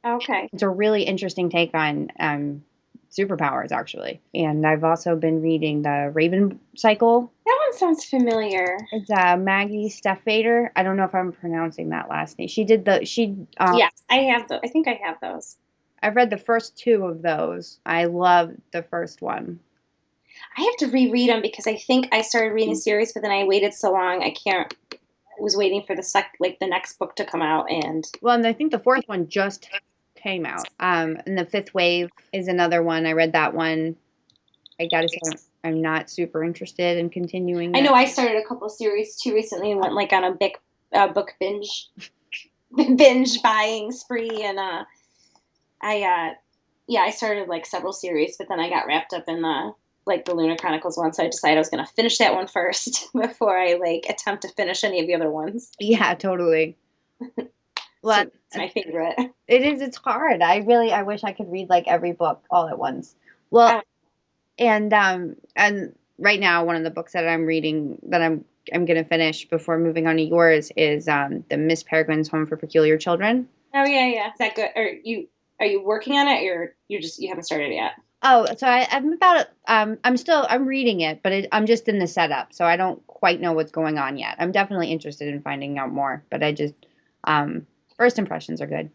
Okay. It's a really interesting take on superpowers, actually. And I've also been reading the Raven Cycle. That one sounds familiar. It's Maggie Steffvader. I don't know if I'm pronouncing that last name. Yes, I have those. I think I have those. I've read the first 2 of those. I love the first one. I have to reread them because I think I started reading the series, but then I waited so long. I was waiting for the next book to come out, and I think the 4th one just came out. And the 5th Wave is another one. I read that one. I gotta say, I'm not super interested in continuing. I know I started a couple series too recently and went like on a big book binge buying spree, and I started like several series, but then I got wrapped up in the Lunar Chronicles one, so I decided I was going to finish that one first before I attempt to finish any of the other ones. Yeah, totally. Well, so it's my favorite. It is. It's hard. I wish I could read like every book all at once. Well, and right now one of the books that I'm reading that I'm I'm gonna finish before moving on to yours is the Miss Peregrine's Home for Peculiar Children. Oh yeah, yeah. Is that good? Are you working on it, or you haven't started yet? Oh, so I'm about I'm reading it, but I'm just in the setup, so I don't quite know what's going on yet. I'm definitely interested in finding out more, but I just first impressions are good.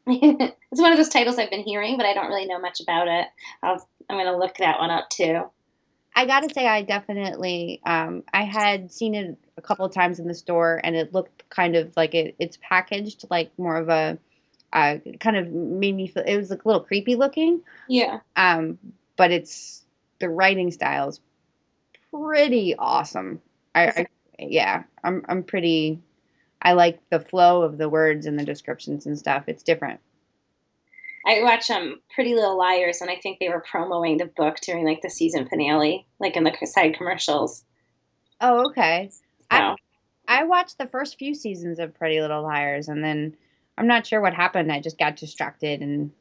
It's one of those titles I've been hearing, but I don't really know much about it. I'm gonna look that one up too. I gotta say, I definitely I had seen it a couple of times in the store, and it looked kind of like it's packaged like more of a kind of made me feel it was like a little creepy looking. Yeah. Um, but it's the writing style is pretty awesome. I yeah, I'm pretty. I like the flow of the words and the descriptions and stuff. It's different. I watch Pretty Little Liars, and I think they were promoting the book during like the season finale, like in the side commercials. Oh, okay. I So I watched the first few seasons of Pretty Little Liars, and then I'm not sure what happened. I just got distracted, and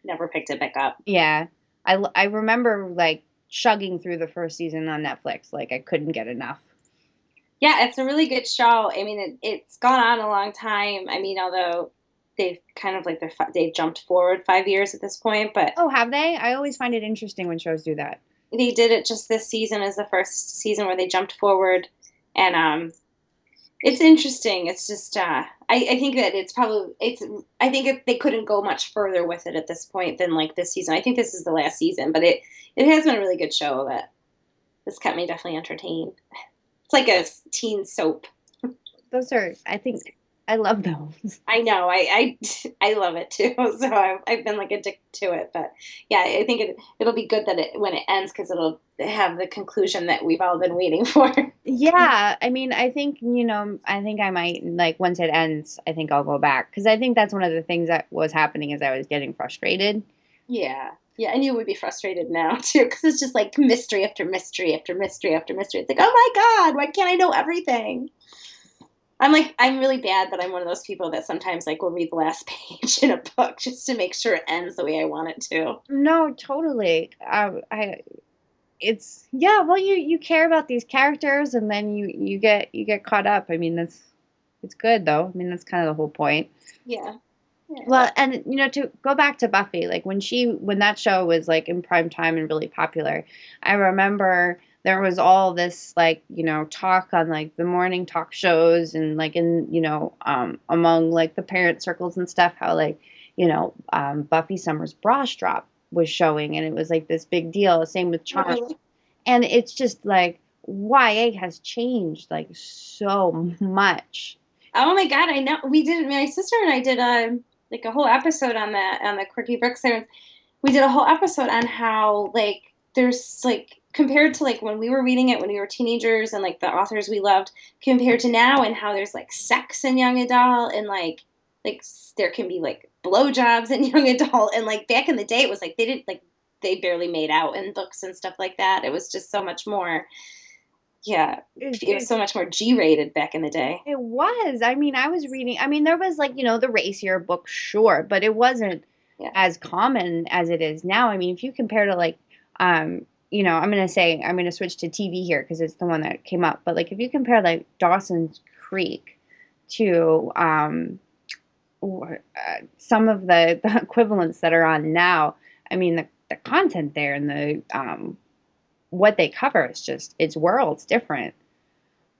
never picked it back up. yeah, I remember like chugging through the first season on Netflix. Like I couldn't get enough. Yeah, it's a really good show. I mean, it's gone on a long time. I mean, although they've kind of like they've jumped forward 5 years at this point, but Oh, have they? I always find it interesting when shows do that. they did it just this season as the first season where they jumped forward, and it's interesting. It's just I think that it's probably it's I think they couldn't go much further with it at this point than like this season. I think this is the last season, but it has been a really good show that has kept me definitely entertained. It's like a teen soap. Those are, I think, I love those. I know. I love it too. So I've been like addicted to it. But yeah, I think it'll be good that when it ends because it'll have the conclusion that we've all been waiting for. Yeah, I mean, I think, I think I might, like, once it ends, I think I'll go back. Because I think that's one of the things that was happening is I was getting frustrated. Yeah. Yeah, and you would be frustrated now too, because it's just like mystery after mystery after mystery after mystery. It's like, oh my God, why can't I know everything? I'm really bad, but I'm one of those people that sometimes like will read the last page in a book just to make sure it ends the way I want it to. No, totally. It's, yeah, well, you care about these characters and then you get caught up. I mean, it's good though. I mean, that's kind of the whole point. Yeah. Yeah. Well, and to go back to Buffy, like when that show was like in prime time and really popular, I remember there was all this like, talk on like the morning talk shows and like in, among like the parent circles and stuff, how like, Buffy Summers Bra Drop was showing and it was like this big deal. Same with Charm. Really? And it's just like YA has changed like so much. Oh my God, I know. We did. My sister and I did like a whole episode on that on the Quirky Brooks. We did a whole episode on how like there's like compared to like when we were reading it when we were teenagers and like the authors we loved compared to now and how there's like sex in young adult and like there can be like blowjobs in young adult and like back in the day it was like they didn't like they barely made out in books and stuff like that. It was just so much more. Yeah, it was so much more G-rated back in the day. It was. I mean, I was reading. I mean, there was like, the racier books, sure, but it wasn't as common as it is now. I mean, if you compare to like, I'm going to switch to TV here because it's the one that came up. But like, if you compare like Dawson's Creek to some of the equivalents that are on now, I mean, the content there and the what they cover is just it's worlds different.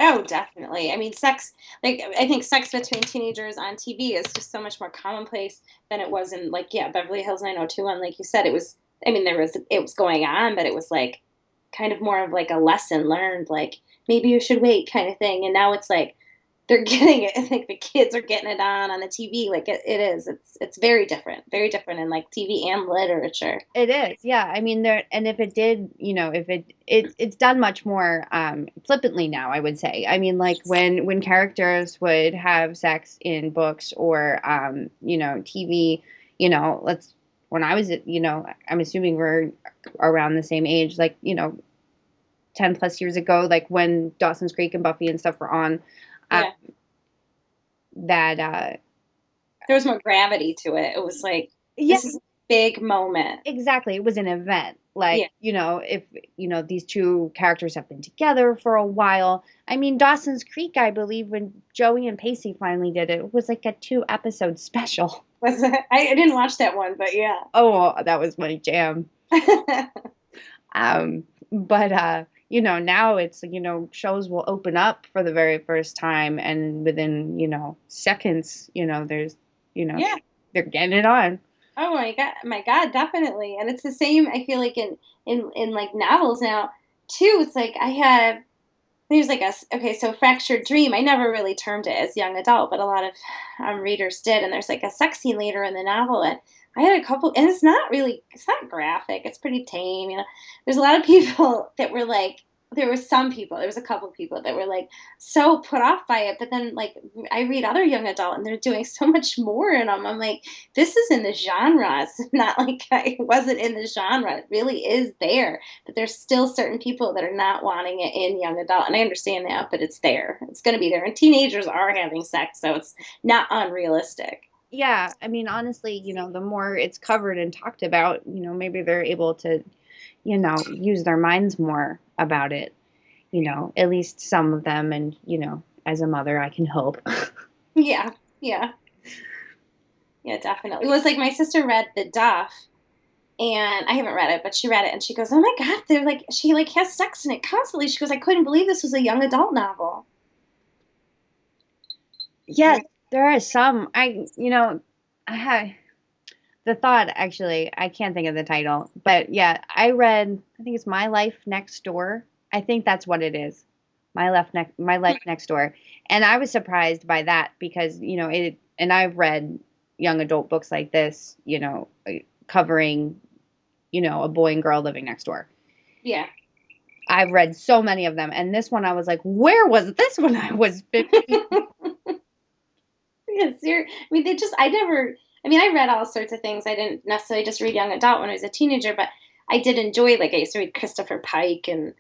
Oh, definitely. I mean, I think sex between teenagers on TV is just so much more commonplace than it was in like, yeah, Beverly Hills 90210. Like you said, it was, I mean, it was going on, but it was like kind of more of like a lesson learned, like maybe you should wait kind of thing. And now it's like, they're getting it. I think the kids are getting it on the TV. Like it is. It's very different in like TV and literature. It is, yeah. I mean, and if it did, if it's done much more flippantly now, I would say. I mean, like when characters would have sex in books or TV, when I was, I'm assuming we're around the same age, like 10 plus years ago, like when Dawson's Creek and Buffy and stuff were on. Yeah. That there was more gravity to it. It was like yeah, big moment. Exactly. It was an event. Like, Yeah. If, these two characters have been together for a while. I mean, Dawson's Creek, I believe, when Joey and Pacey finally did it, it was like a 2-episode special. Was it? I didn't watch that one, but yeah. Oh, that was my jam. But now it's, shows will open up for the very first time, and within, seconds, there's, Yeah. they're getting it on. Oh my God, definitely. And it's the same, I feel like in like novels now too. It's like there's like so Fractured Dream. I never really termed it as young adult, but a lot of readers did. And there's like a sex scene later in the novel, and I had a couple, and it's not graphic. It's pretty tame. There's a lot of people that were like, there was a couple people that were like so put off by it. But then like I read other young adult, and they're doing so much more in them. I'm like, this is in the genre. It's not like I wasn't in the genre. It really is there. But there's still certain people that are not wanting it in young adult. And I understand that, but it's there. It's going to be there. And teenagers are having sex, so it's not unrealistic. Yeah, I mean, honestly, the more it's covered and talked about, maybe they're able to, use their minds more about it, at least some of them. And, as a mother, I can hope. Yeah, yeah. Yeah, definitely. It was like my sister read The Duff, and I haven't read it, but she read it, and she goes, "Oh my God, they're like, she like has sex in it constantly." She goes, "I couldn't believe this was a young adult novel." Yeah, there are some. I have the thought, actually, I can't think of the title, but yeah, I read, I think it's My Life Next Door. I think that's what it is. My Life Next Door. And I was surprised by that because, and I've read young adult books like this, covering, a boy and girl living next door. Yeah. I've read so many of them. And this one, I was like, where was this when I was 15? Yes, I read all sorts of things. I didn't necessarily just read young adult when I was a teenager, but I did enjoy, like, I used to read Christopher Pike and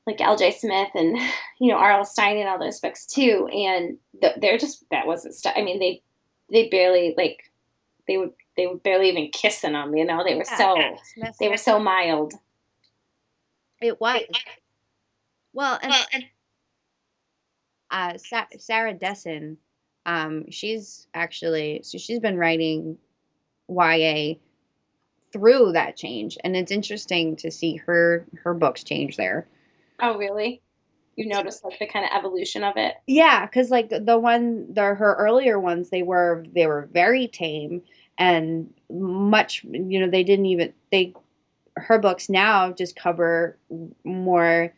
like L.J. Smith and, R.L. Stein and all those books too. And they're just, that wasn't stuff. I mean, they barely, like, they would barely even kiss in them, they were they were so mild. It was. Well, and Sarah Dessen, she's been writing YA through that change, and it's interesting to see her books change there. Oh, really? You noticed like the kind of evolution of it? Yeah, because like her earlier ones, they were very tame and much, her books now just cover more,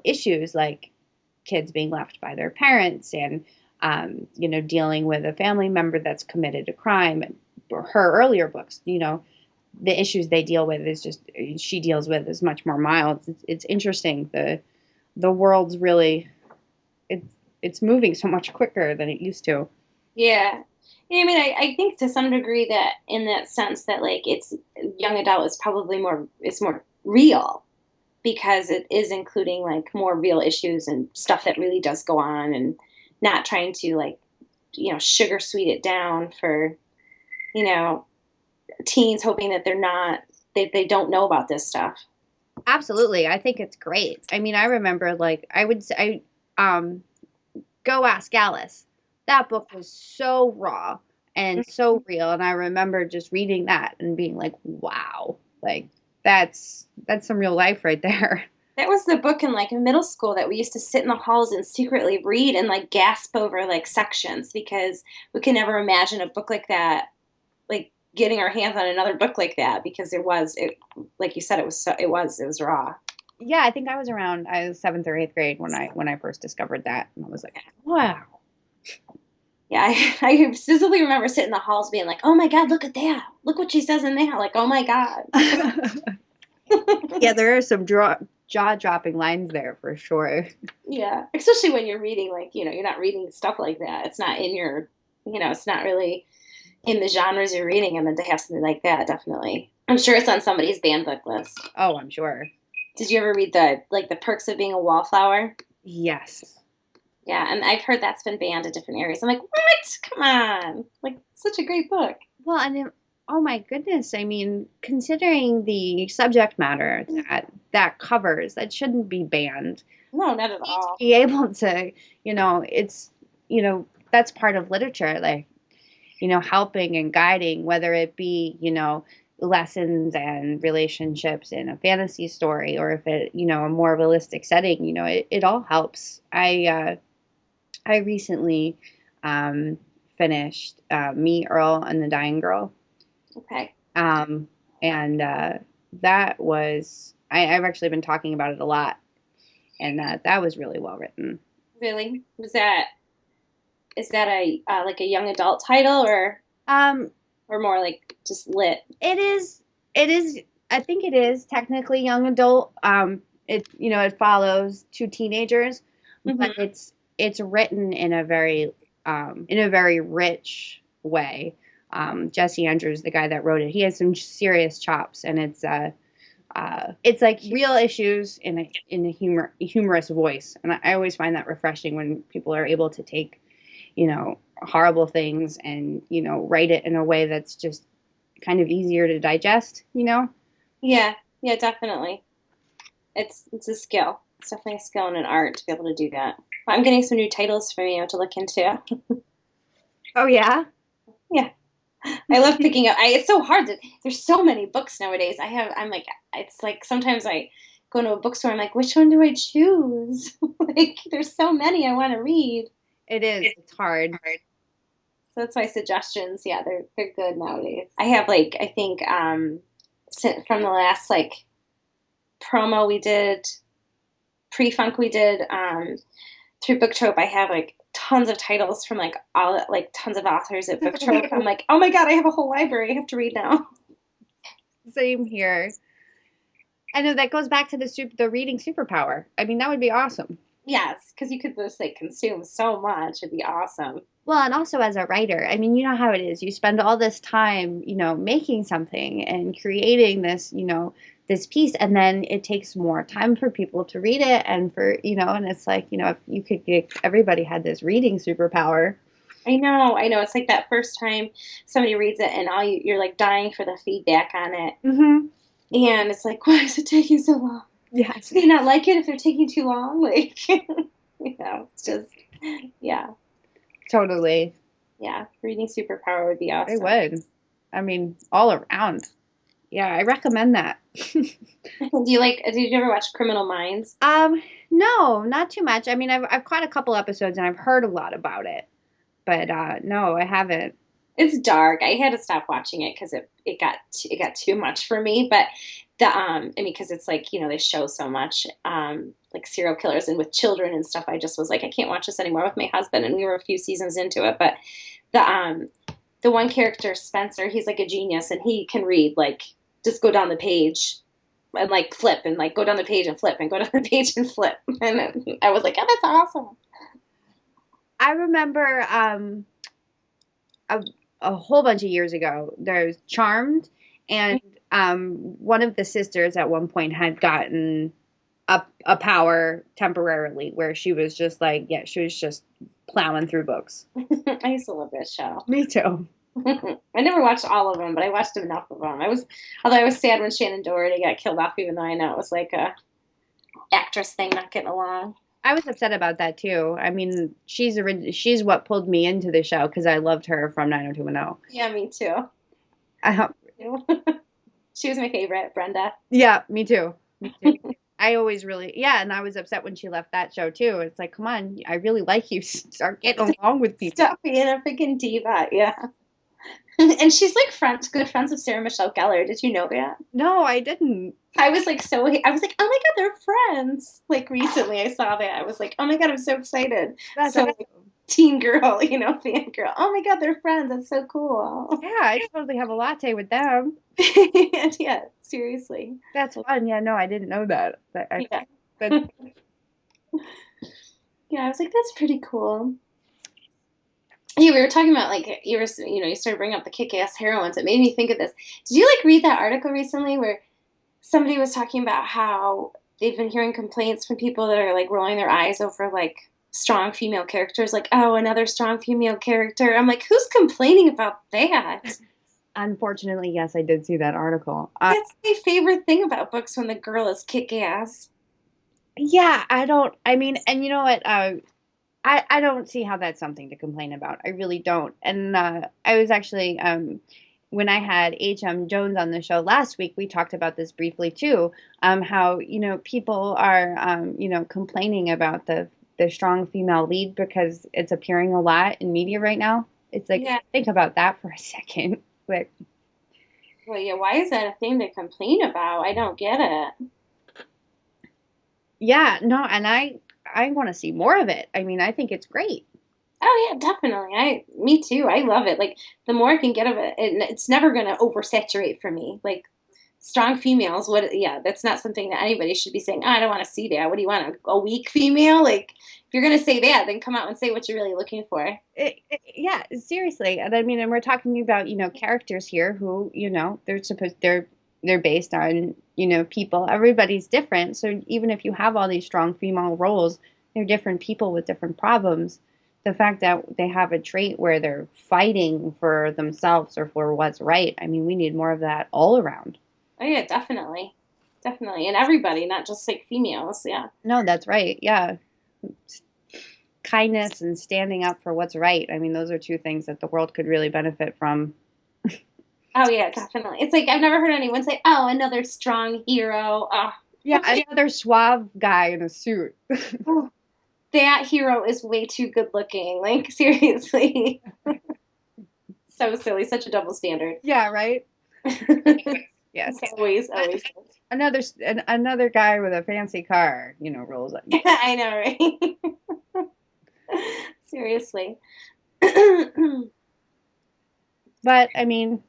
issues like kids being left by their parents and, dealing with a family member that's committed a crime. And her earlier books, the issues they deal with she deals with is much more mild. It's interesting. The world's really, it's moving so much quicker than it used to. Yeah. Yeah, I mean, I think to some degree that in that sense that like it's young adult is probably it's more real because it is including like more real issues and stuff that really does go on and not trying to like, sugar sweet it down for, teens hoping that they don't know about this stuff. Absolutely. I think it's great. I mean, I remember like I would say, Go Ask Alice. That book was so raw and so real. And I remember just reading that and being like, wow, like that's some real life right there. That was the book in like middle school that we used to sit in the halls and secretly read and like gasp over like sections because we could never imagine a book like that, like getting our hands on another book like that because it like you said, it was raw. Yeah, I think I was 7th or 8th grade when I first discovered that, and I was like, wow. Yeah, I specifically remember sitting in the halls being like, oh my God, look at that. Look what she says in there. Like, oh my God. Yeah, there are some jaw-dropping lines there for sure. Yeah, especially when you're reading, like, you're not reading stuff like that. It's not in your, it's not really in the genres you're reading, and then to have something like that, definitely. I'm sure it's on somebody's banned book list. Oh, I'm sure. Did you ever read the Perks of Being a Wallflower? Yes. Yeah, and I've heard that's been banned in different areas. I'm like, what? Come on. Like, such a great book. Well, and Oh my goodness. I mean, considering the subject matter that covers, that shouldn't be banned. No, not at Need to all. be able to, it's, that's part of literature, like, helping and guiding, whether it be, lessons and relationships in a fantasy story, or if it, a more realistic setting, it all helps. I recently finished Me, Earl, and the Dying Girl. Okay. Um, and that was, I've actually been talking about it a lot, and that was really well written. Really? Is that a like a young adult title Um, or more like just lit? it is, I think it is technically young adult. It follows two teenagers, but Mm-hmm. it's written in a very rich way. Jesse Andrews, the guy that wrote it, he has some serious chops, and it's like real issues in a humorous voice, and I always find that refreshing when people are able to take, horrible things and write it in a way that's just kind of easier to digest. Yeah, yeah, definitely. It's a skill. It's definitely a skill and an art to be able to do that. Well, I'm getting some new titles for you to look into. Oh yeah. Yeah, I love picking up. It's so hard to. There's so many books nowadays. I'm like, it's like sometimes I go into a bookstore. I'm like, which one do I choose? Like, there's so many I want to read. It is. It's hard. So that's my suggestions. Yeah, they're good nowadays. I have like I think from the last like promo we did, pre-funk we did through Booktrope. I have like tons of titles from like all like tons of authors at Booktrope. I'm like, oh my god, I have a whole library I have to read now. Same here. I know that goes back to the reading superpower. I mean, that would be awesome. Yes, because you could just like consume so much. It'd be awesome. Well, and also as a writer, I mean, you know how it is. You spend all this time, making something and creating this piece, and then it takes more time for people to read it, and it's like, if you could get everybody had this reading superpower. I know. It's like that first time somebody reads it, and you're like dying for the feedback on it, Mm-hmm. and it's like, why is it taking so long? Yes. Do they not like it if they're taking too long? Like, it's just, yeah, Totally. yeah. Reading superpower would be It awesome. would. I mean, all around. Yeah, I recommend that. Did you ever watch Criminal Minds? No, not too much. I mean, I've caught a couple episodes and I've heard a lot about it, but no, I haven't. It's dark. I had to stop watching it because it got too much for me. But I mean, because it's like they show so much like serial killers and with children and stuff. I just was like, I can't watch this anymore with my husband, and we were a few seasons into it. But the one character Spencer, he's like a genius, and he can read like just go down the page and like flip and like go down the page and flip and go down the page and flip. And I was like, oh, that's awesome. I remember a, a whole bunch of years ago, there's Charmed, and one of the sisters at one point had gotten a power temporarily where she was just like, yeah, she was just plowing through books. I used to love that show. Me too. I never watched all of them, but I watched enough of them. Although I was sad when Shannon Doherty got killed off, even though I know it was like a actress thing not getting along. I was upset about that too. I mean, she's what pulled me into the show because I loved her from 90210. Yeah, me too. I, She was my favorite, Brenda. yeah, me too. Me too. I always and I was upset when she left that show too. It's like, come on, I really like you. Start getting along with people. Stop being a freaking diva, yeah. And she's like good friends with Sarah Michelle Gellar. Did you know that? No, I didn't. I was like, oh my god, they're friends. Like recently, I saw that. I was like, oh my god, I'm so excited. That's so awesome. like, teen girl, fangirl. Oh my god, they're friends. That's so cool. Yeah, I totally have a latte with them. Yeah, seriously. That's fun. Yeah, no, I didn't know that. Yeah. But Yeah, I was like, that's pretty cool. Yeah, we were talking about like you started bringing up the kick-ass heroines. It made me think of this. Did you like read that article recently where somebody was talking about how they've been hearing complaints from people that are like rolling their eyes over like strong female characters, like, oh, another strong female character. I'm like, who's complaining about that? Unfortunately, yes, I did see that article. That's my favorite thing about books, when the girl is kick ass. Yeah, I mean, and you know what? I don't see how that's something to complain about. I really don't. And I was actually, when I had H.M. Jones on the show last week, we talked about this briefly too. How, people are, complaining about the strong female lead because it's appearing a lot in media right now. It's like, Yeah. think about that for a second. Like, Well, yeah, why is that a thing to complain about? I don't get it. yeah, no, and I want to see more of it. I mean, I think it's great. Oh yeah, definitely. Me too. I love it. Like the more I can get of it, it's never going to oversaturate for me. Like strong females, yeah, that's not something that anybody should be saying, oh, I don't want to see that. What do you want? A weak female? Like if you're going to say that, then come out and say what you're really looking for. Yeah, seriously. And I mean, and we're talking about, characters here who, they're based on, people. Everybody's different. So even if you have all these strong female roles, they're different people with different problems. The fact that they have a trait where they're fighting for themselves or for what's right. I mean, we need more of that all around. Oh yeah, definitely. Definitely. And everybody, not just like females. Yeah. No, that's right. Yeah. Kindness and standing up for what's right. I mean, those are two things that the world could really benefit from. Oh yeah, definitely. It's like I've never heard anyone say, "Oh, another strong hero." Oh. Yeah, another suave guy in a suit. That hero is way too good looking. Like seriously. So silly, such a double standard. Yeah, right? Yes. Always. Another guy with a fancy car, rolls up. I know, right? Seriously. But I mean,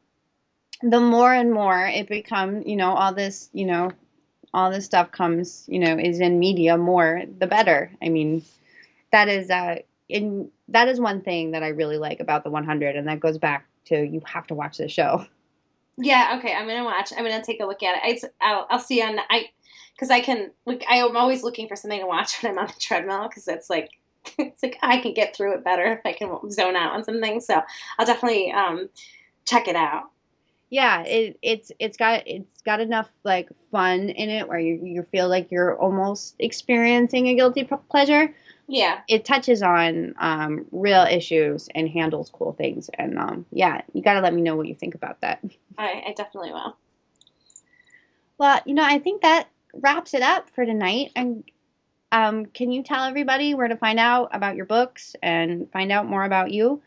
the more and more it becomes, all this stuff comes, is in media more, the better. I mean, that is one thing that I really like about the 100, and that goes back to you have to watch the show. Yeah, okay, I'm gonna take a look at it. I'll see because I can look. I am always looking for something to watch when I'm on the treadmill because it's like I can get through it better if I can zone out on something. So I'll definitely check it out. Yeah, it's got enough like fun in it where you feel like you're almost experiencing a guilty pleasure. Yeah. It touches on real issues and handles cool things. And yeah, you got to let me know what you think about that. I definitely will. Well, I think that wraps it up for tonight. And can you tell everybody where to find out about your books and find out more about you?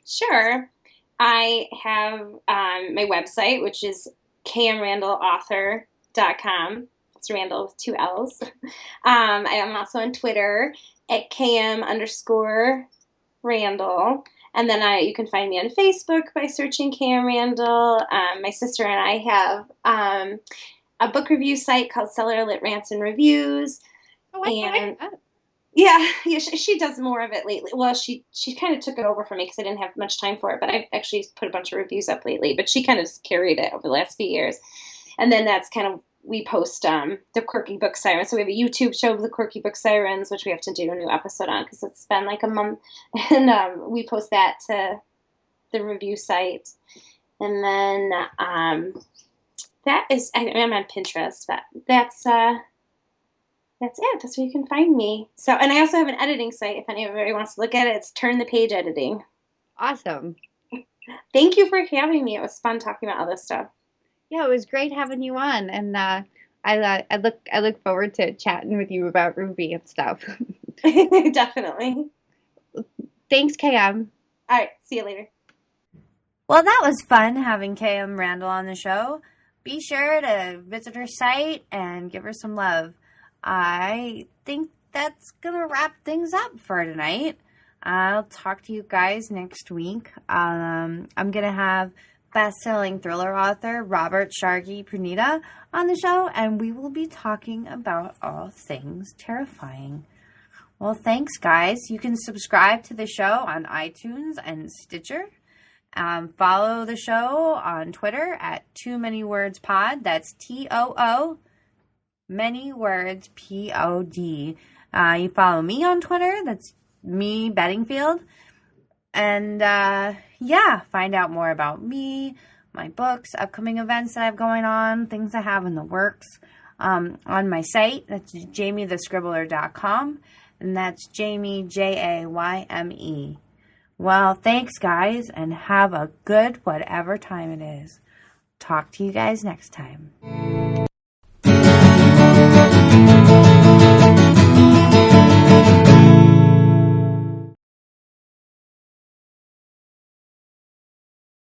Sure. I have my website, which is kmrandallauthor.com. It's Randall with 2 L's. I am also on Twitter at km_Randall. And then you can find me on Facebook by searching KM Randall. My sister and I have a book review site called Cellar Lit Rants and Reviews. Oh, I like that. Yeah, she does more of it lately. Well, she kind of took it over from me because I didn't have much time for it, but I've actually put a bunch of reviews up lately. But she kind of carried it over the last few years. And then that's kind of, we post the Quirky Book Sirens. So we have a YouTube show of the Quirky Book Sirens, which we have to do a new episode on because it's been like a month. And we post that to the review site. And then that is, I'm on Pinterest, but that's it. That's where you can find me. So, and I also have an editing site if anybody wants to look at it. It's Turn the Page Editing. Awesome. Thank you for having me. It was fun talking about all this stuff. Yeah, it was great having you on, and I look forward to chatting with you about Ruby and stuff. Definitely. Thanks, KM. All right, see you later. Well, that was fun having KM Randall on the show. Be sure to visit her site and give her some love. I think that's gonna wrap things up for tonight. I'll talk to you guys next week. I'm gonna have best-selling thriller author Robert Sharkey Prunita on the show, and we will be talking about all things terrifying. Well, thanks, guys. You can subscribe to the show on iTunes and Stitcher. Follow the show on Twitter at Too Many Words Pod. That's TOO Many Words POD. You follow me on Twitter. That's me Bedingfield. And yeah, find out more about me, my books, upcoming events that I have going on, things I have in the works on my site. That's JaymeTheScribbler.com, and that's Jayme, Jayme. Well, thanks, guys, and have a good whatever time it is. Talk to you guys next time.